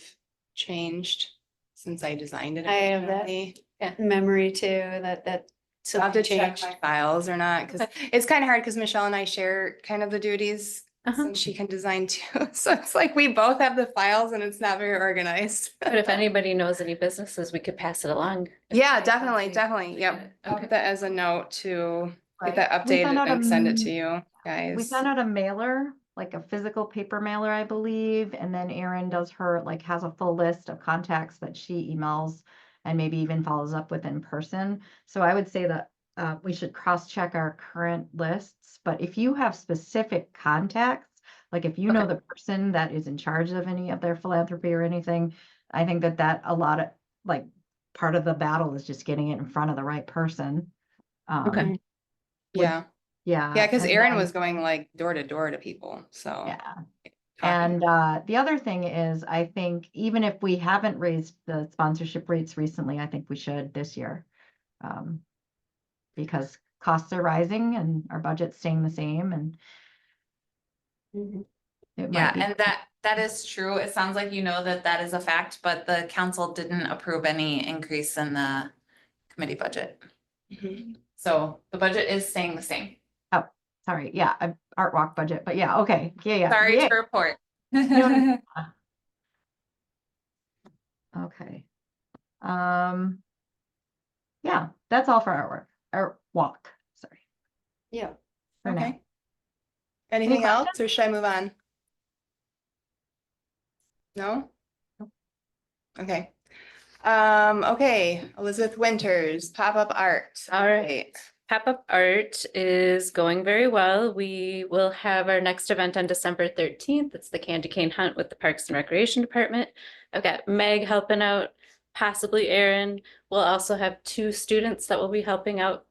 changed since I designed it I have that. originally. Memory too, that. So I'll have to check changed. my files or not, because it's kind of hard because Michelle and I share kind of the duties. Uh-huh. Since she can design too. So it's like we both have the files and it's not very organized. But if anybody knows any businesses, we could pass it along. Yeah, definitely. Yep. I'll put that as a note to get that Right. We sent updated out and send it m- to you We guys. sent out a mailer, like a physical paper mailer, I believe, and then Erin does her, like, has a full list of contacts that she emails and maybe even follows up with in person. So I would say that we should cross-check our current lists, but if you have specific contacts, like if you know the person that is in charge of any of their philanthropy or anything, I think that a lot of, like, part of the battle is just getting it in front of the right person. Okay. Yeah. Yeah. Yeah, because and Erin then- was going like door to door to people, so. Yeah. talking- And the other thing is, I think even if we haven't raised the sponsorship rates recently, I think we should this year. Because costs are rising and our budget's staying the same and it Yeah, might be. and that is true. It sounds like you know that that is a fact, but the council didn't approve any increase in the committee budget. Mhm. So the budget is staying the same. Oh, sorry. Yeah, art walk budget, but yeah, okay. Yeah. Sorry Yeah. to report. No. Okay. Yeah, that's all for art walk. Sorry. Yeah. For now. Okay. Anything questions? else or should I move on? No? Okay. Okay, Elizabeth Winters, pop-up art. All right. Pop-up art is going very well. We will have our next event on December 13th. It's the Candy Cane Hunt with the Parks and Recreation Department. I've got Meg helping out, possibly Erin. We'll also have 2 students that will be helping out,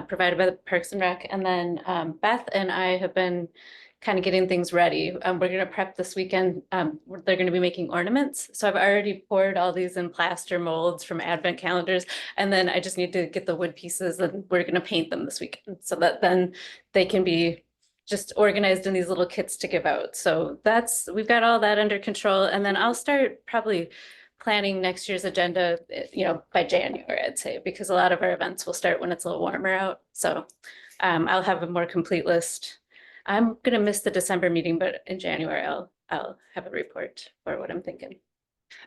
provided by the Parks and Rec. And then Beth and I have been kind of getting things ready. We're going to prep this weekend. They're going to be making ornaments. So I've already poured all these in plaster molds from advent calendars. And then I just need to get the wood pieces and we're going to paint them this weekend so that then they can be just organized in these little kits to give out. So we've got all that under control. And then I'll start probably planning next year's agenda, by January, I'd say, because a lot of our events will start when it's a little warmer out. So I'll have a more complete list. I'm gonna miss the December meeting, but in January, I'll have a report for what I'm thinking.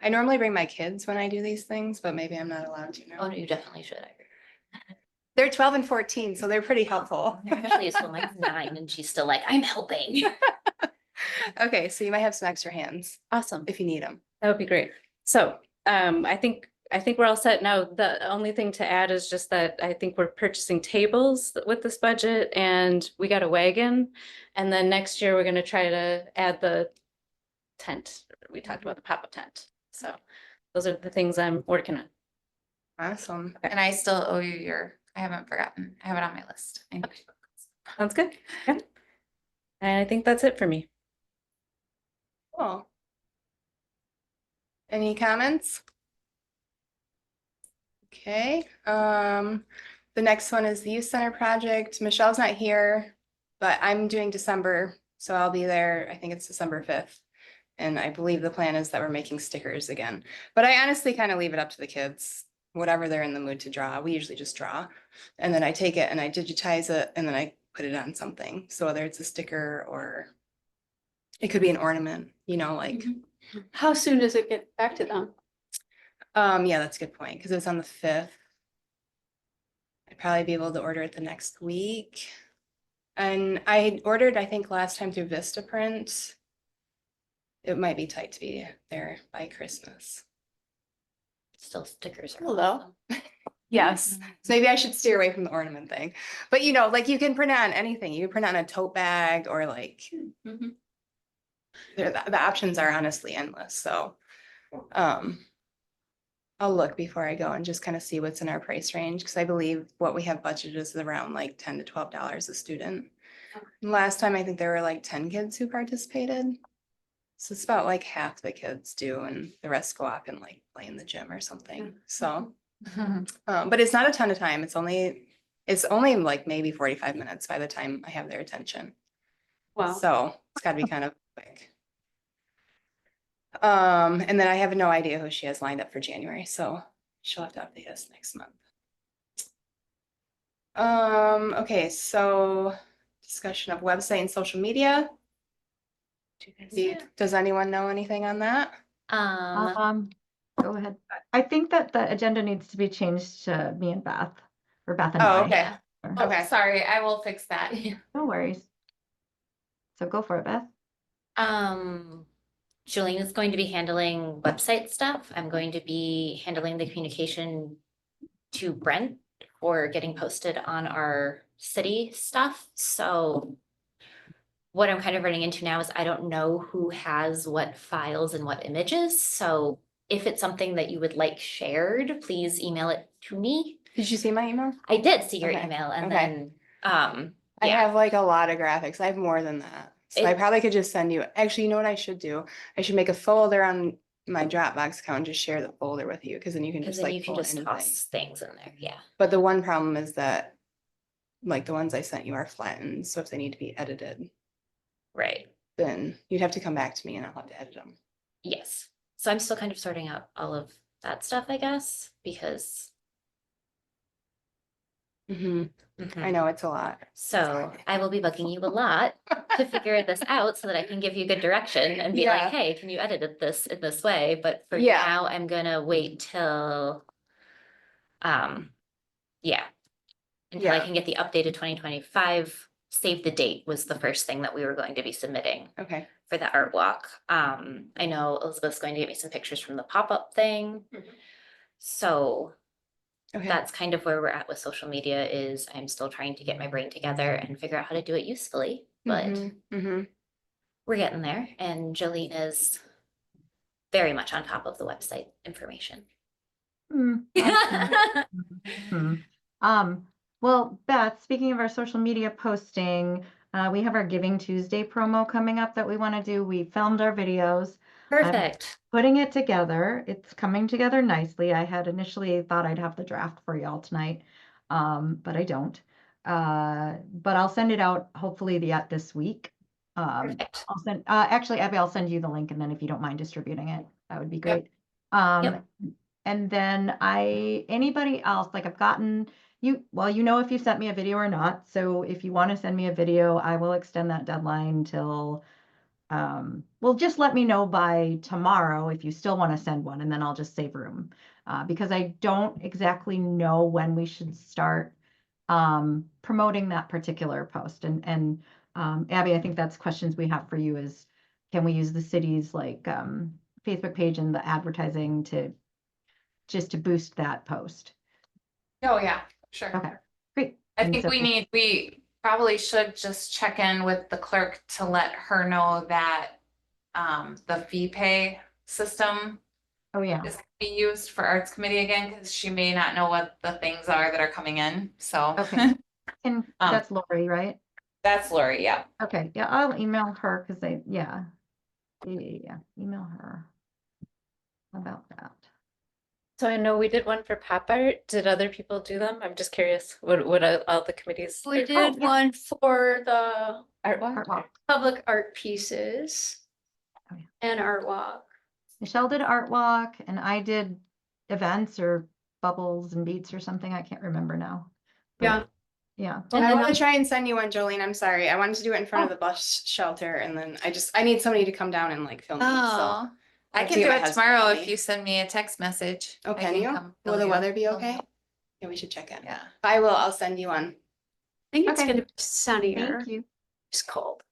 I normally bring my kids when I do these things, but maybe I'm not allowed to Oh, now. no, you definitely should. They're 12 and 14, so they're pretty helpful. Actually, it's when like 9 and she's still like, I'm helping. Okay, so you might have some extra hands Awesome. if you need them. That would be great. So I think we're all set now. The only thing to add is just that I think we're purchasing tables with this budget and we got a wagon. And then next year, we're gonna try to add the tent. We talked about the pop-up tent. So those are the things I'm working on. Awesome. And I still owe you I haven't forgotten. I have it on my list. Sounds good. Yeah. And I think that's it for me. Cool. Any comments? Okay, the next one is the youth center project. Michelle's not here, but I'm doing December, so I'll be there. I think it's December 5th. And I believe the plan is that we're making stickers again, but I honestly kind of leave it up to the kids, whatever they're in the mood to draw. We usually just draw. And then I take it and I digitize it and then I put it on something. So whether it's a sticker or it could be an ornament, like. How soon does it get back to them? Yeah, that's a good point, because it's on the 5th. I'd probably be able to order it the next week. And I ordered, I think last time through Vistaprint. it might be tight to be there by Christmas. Still stickers are Hello. awesome. Yes, so maybe I should steer away from the ornament thing. But you know, like you can print it on anything. You can print it on a tote bag or like Mhm. the options are honestly endless. So I'll look before I go and just kind of see what's in our price range because I believe what we have budgeted is around like $10 to $12 a student. Last time I think there were like 10 kids who participated. So it's about like half the kids do and the rest go off and like play in the gym or something. So but it's not a ton of time. It's only like maybe 45 minutes by the time I have their attention. Wow. So it's gotta be kind of quick. And then I have no idea who she has lined up for January, so she'll have to update us next month. Okay, so discussion of website and social media. Does anyone know anything on that? Go ahead. I think that the agenda needs to be changed to me and Beth, or Beth and Oh, I. okay. Yeah. Oh, Okay. sorry, I will fix that. No worries. So go for it, Beth. Jolene is going to be handling website stuff. I'm going to be handling the communication to Brent for getting posted on our city stuff. So what I'm kind of running into now is I don't know who has what files and what images. So if it's something that you would like shared, please email it to me. Did you see my email? I did see your Okay. email and Okay. then, I yeah. have like a lot of graphics. I have more than that. So I It- probably could just send you, actually, you know what I should do? I should make a folder on my Dropbox account and just share the folder with you, because then you can Because just then like you can pull just anything. toss things in there, yeah. But the one problem is that like the ones I sent you are flattened, so if they need to be edited, Right, then you'd have to come back to me and I'll have to edit them. yes. So I'm still kind of sorting out all of that stuff, I guess, because I know it's a lot. so I will be bugging you a lot to figure this out so that I can give you good direction and be Yeah. like, hey, can you edit it this in this way? But for Yeah. now, I'm gonna wait till yeah. Until I Yeah. can get the updated 2025, save the date was the first thing that we were going to be submitting Okay. for the art walk. I know Elizabeth's going to get me some pictures from the pop-up thing. So Okay. that's kind of where we're at with social media is I'm still trying to get my brain together and figure out how to do it usefully, but we're getting there. And Jolene is very much on top of the website information. Well, Beth, speaking of our social media posting, we have our Giving Tuesday promo coming up that we want to do. We filmed our videos. Perfect. Putting it together. It's coming together nicely. I had initially thought I'd have the draft for y'all tonight, but I don't. But I'll send it out hopefully this week. Perfect. I'll send, actually, Abby, I'll send you the link, and then if you don't mind distributing it, that would be great. Yep. And then anybody else, like I've gotten well, if you sent me a video or not. So if you want to send me a video, I will extend that deadline till, well, just let me know by tomorrow if you still want to send one, and then I'll just save room. Because I don't exactly know when we should start promoting that particular post. And Abby, I think that's questions we have for you is, can we use the city's like Facebook page and the advertising to boost that post? Oh, yeah, sure. Okay, great. I And think so- we probably should just check in with the clerk to let her know that the fee pay system Oh, yeah. is gonna be used for arts committee again, because she may not know what the things are that are coming in, so. Okay. And that's Lori, right? That's Lori, yeah. Okay, yeah, I'll email her because yeah, email her about that. So I know we did one for pop art. Did other people do them? I'm just curious what all the committees. We did yeah. one for the art walk. Art walk. public art pieces Oh, yeah. and art walk. Michelle did art walk, and I did events or bubbles and beats or something. I can't remember now. But, Yeah. yeah. And I then want to try and send you one, Jolene. I'm sorry. I wanted to do it in front of the bus shelter, and then I need somebody to come down and like film me. So Oh, I I'll can see do my it husband tomorrow help if me. you send me a text message. Oh, I can you? come Will fill the you. weather be okay? Yeah, we should check in. Yeah. I will. I'll send you one. I think it's Okay. gonna be sunnier. Thank you. It's cold.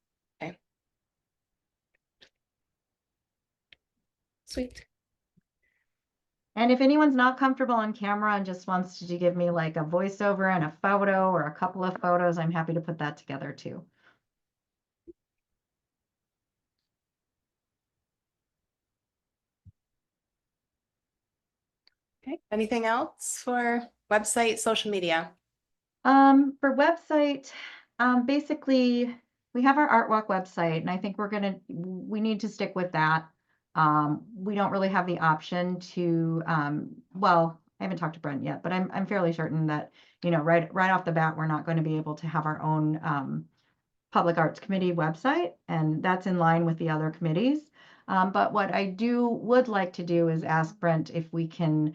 Sweet. And if anyone's not comfortable on camera and just wants to give me like a voiceover and a photo or a couple of photos, I'm happy to put that together too. Okay, anything else for website, social media? For website, basically, we have our Art Walk website, and I think we need to stick with that. We don't really have the option to, well, I haven't talked to Brent yet, but I'm fairly certain that, right off the bat, we're not going to be able to have our own, Public Arts Committee website, and that's in line with the other committees. But what I would like to do is ask Brent if we can,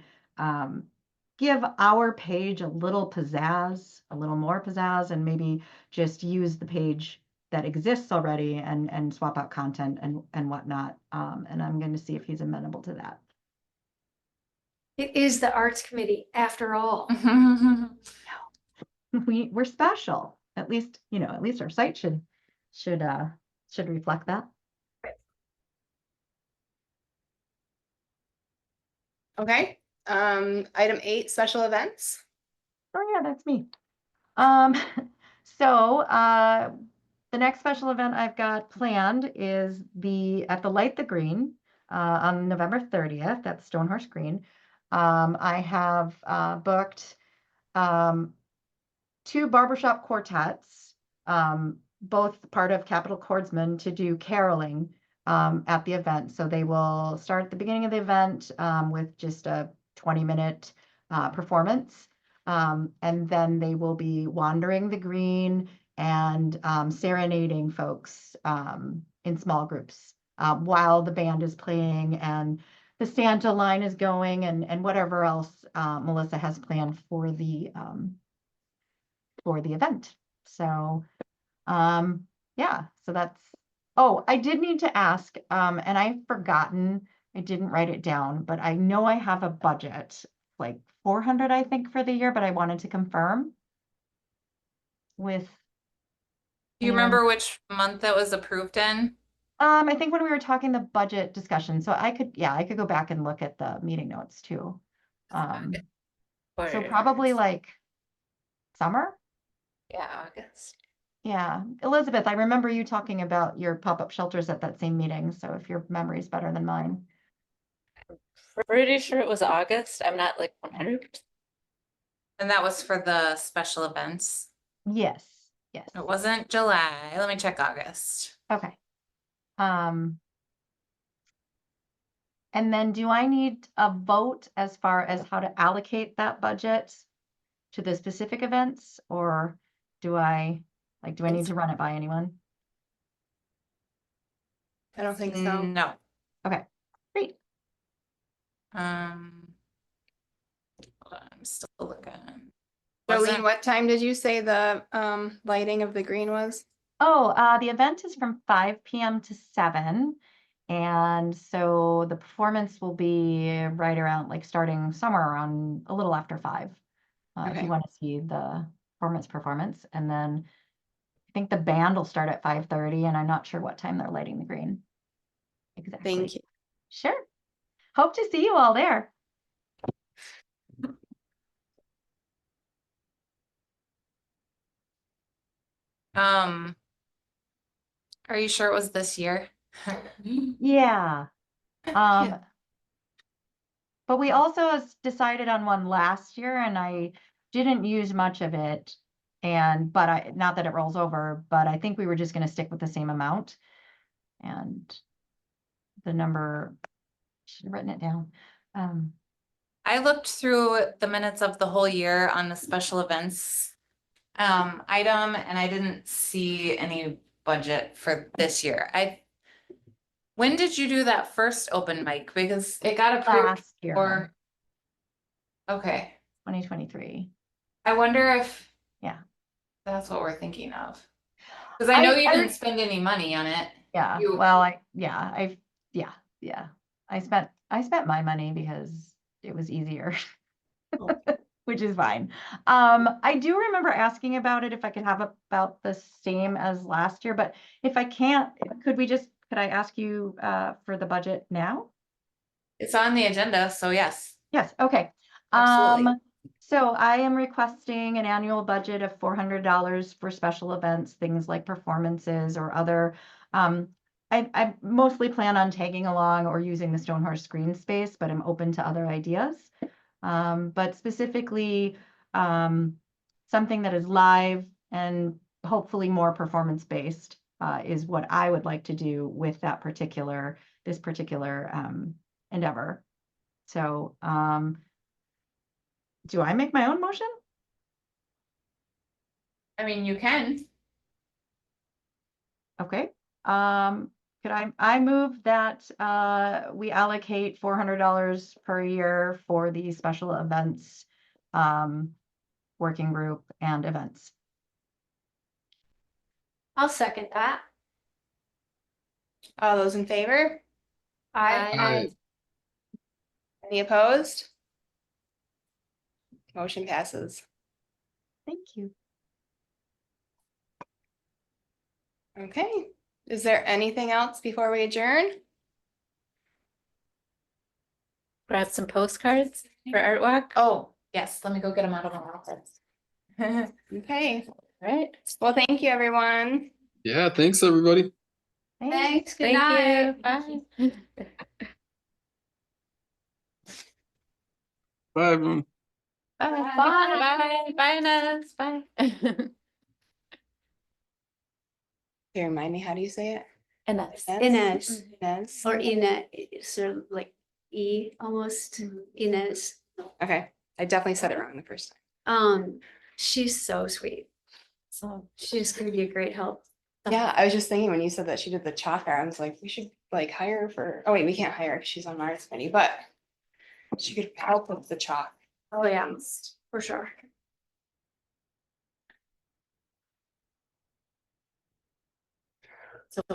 give our page a little pizzazz, a little more pizzazz, and maybe just use the page that exists already and swap out content and whatnot. And I'm going to see if he's amenable to that. It is the Arts Committee after all. We're special. At least our site should reflect that. Okay, item 8, special events. Oh yeah, that's me. So the next special event I've got planned is at the Light the Green on November 30th. That's Stonehorse Green. I have booked 2 barbershop quartets, both part of Capital Chordsmen, to do caroling at the event. So they will start at the beginning of the event with just a 20-minute performance. And then they will be wandering the green and serenading folks in small groups while the band is playing and the Santa line is going and whatever else Melissa has planned for the event. So yeah, so I did need to ask, and I've forgotten, I didn't write it down, but I know I have a budget, like 400, I think, for the year, but I wanted to confirm with. Do you anyone. remember which month that was approved in? I think when we were talking the budget discussion, so I could go back and look at the meeting notes too. So Or- probably like summer. Yeah, August. Yeah, Elizabeth, I remember you talking about your pop-up shelters at that same meeting, so if your memory is better than mine. Pretty sure it was August. I'm not like 100%. And that was for the special events. Yes. It wasn't July. Let me check August. Okay. And then do I need a vote as far as how to allocate that budget to the specific events, or do I need to run it by anyone? I don't think so. No. Okay, great. Hold on, I'm still looking. Jolene, Wasn't- what time did you say the lighting of the green was? Oh, the event is from 5 p.m. to 7. And so the performance will be right around, like starting somewhere around a little after 5. If Okay. you want to see the performance. And then I think the band will start at 5:30, and I'm not sure what time they're lighting the green. Exactly. Thank you. Sure. Hope to see you all there. Are you sure it was this year? Yeah. But we also decided on one last year, and I didn't use much of it. But not that it rolls over, but I think we were just going to stick with the same amount. And the number, should have written it down. I looked through the minutes of the whole year on the special events item, and I didn't see any budget for this year. When did you do that first open mic? Because it got approved Last year, for. Okay, 2023. I wonder if. Yeah. That's what we're thinking of. Because I know you didn't spend any money on it. Yeah, You- well, I spent my money because it was easier. Which is fine. I do remember asking about it if I could have about the same as last year, but if I can't, could I ask you for the budget now? It's on the agenda, so yes. Yes, okay. Absolutely. So I am requesting an annual budget of $400 for special events, things like performances or other. I mostly plan on tagging along or using the Stonehorse screen space, but I'm open to other ideas. But specifically, something that is live and hopefully more performance-based is what I would like to do with this particular endeavor. So, do I make my own motion? I mean, you can. Okay. Could I move that we allocate $400 per year for the special events working group and events. I'll second that. All those in favor? Aye. Any opposed? Motion passes. Thank you. Okay, is there anything else before we adjourn? Grab some postcards for Art Walk. Oh, yes, let me go get them out of my office. Okay, All right. well, thank you, everyone. Yeah, thanks everybody. Thanks, good Thank night. you. Bye. Bye everyone. Bye. Bye. Bye, Inez. Bye. Here, remind me, how do you say it? Inez. Inez, Inez. or Ina, sort of like E almost, Inez. Okay, I definitely said it wrong the first time. She's so sweet. So She's gonna be a great help. Yeah, I was just thinking when you said that she did the chalk art, I was like, we should like hire her for, oh wait, we can't hire her 'cause she's on Mars committee, but she could help with the chalk. Oh, yeah, for sure.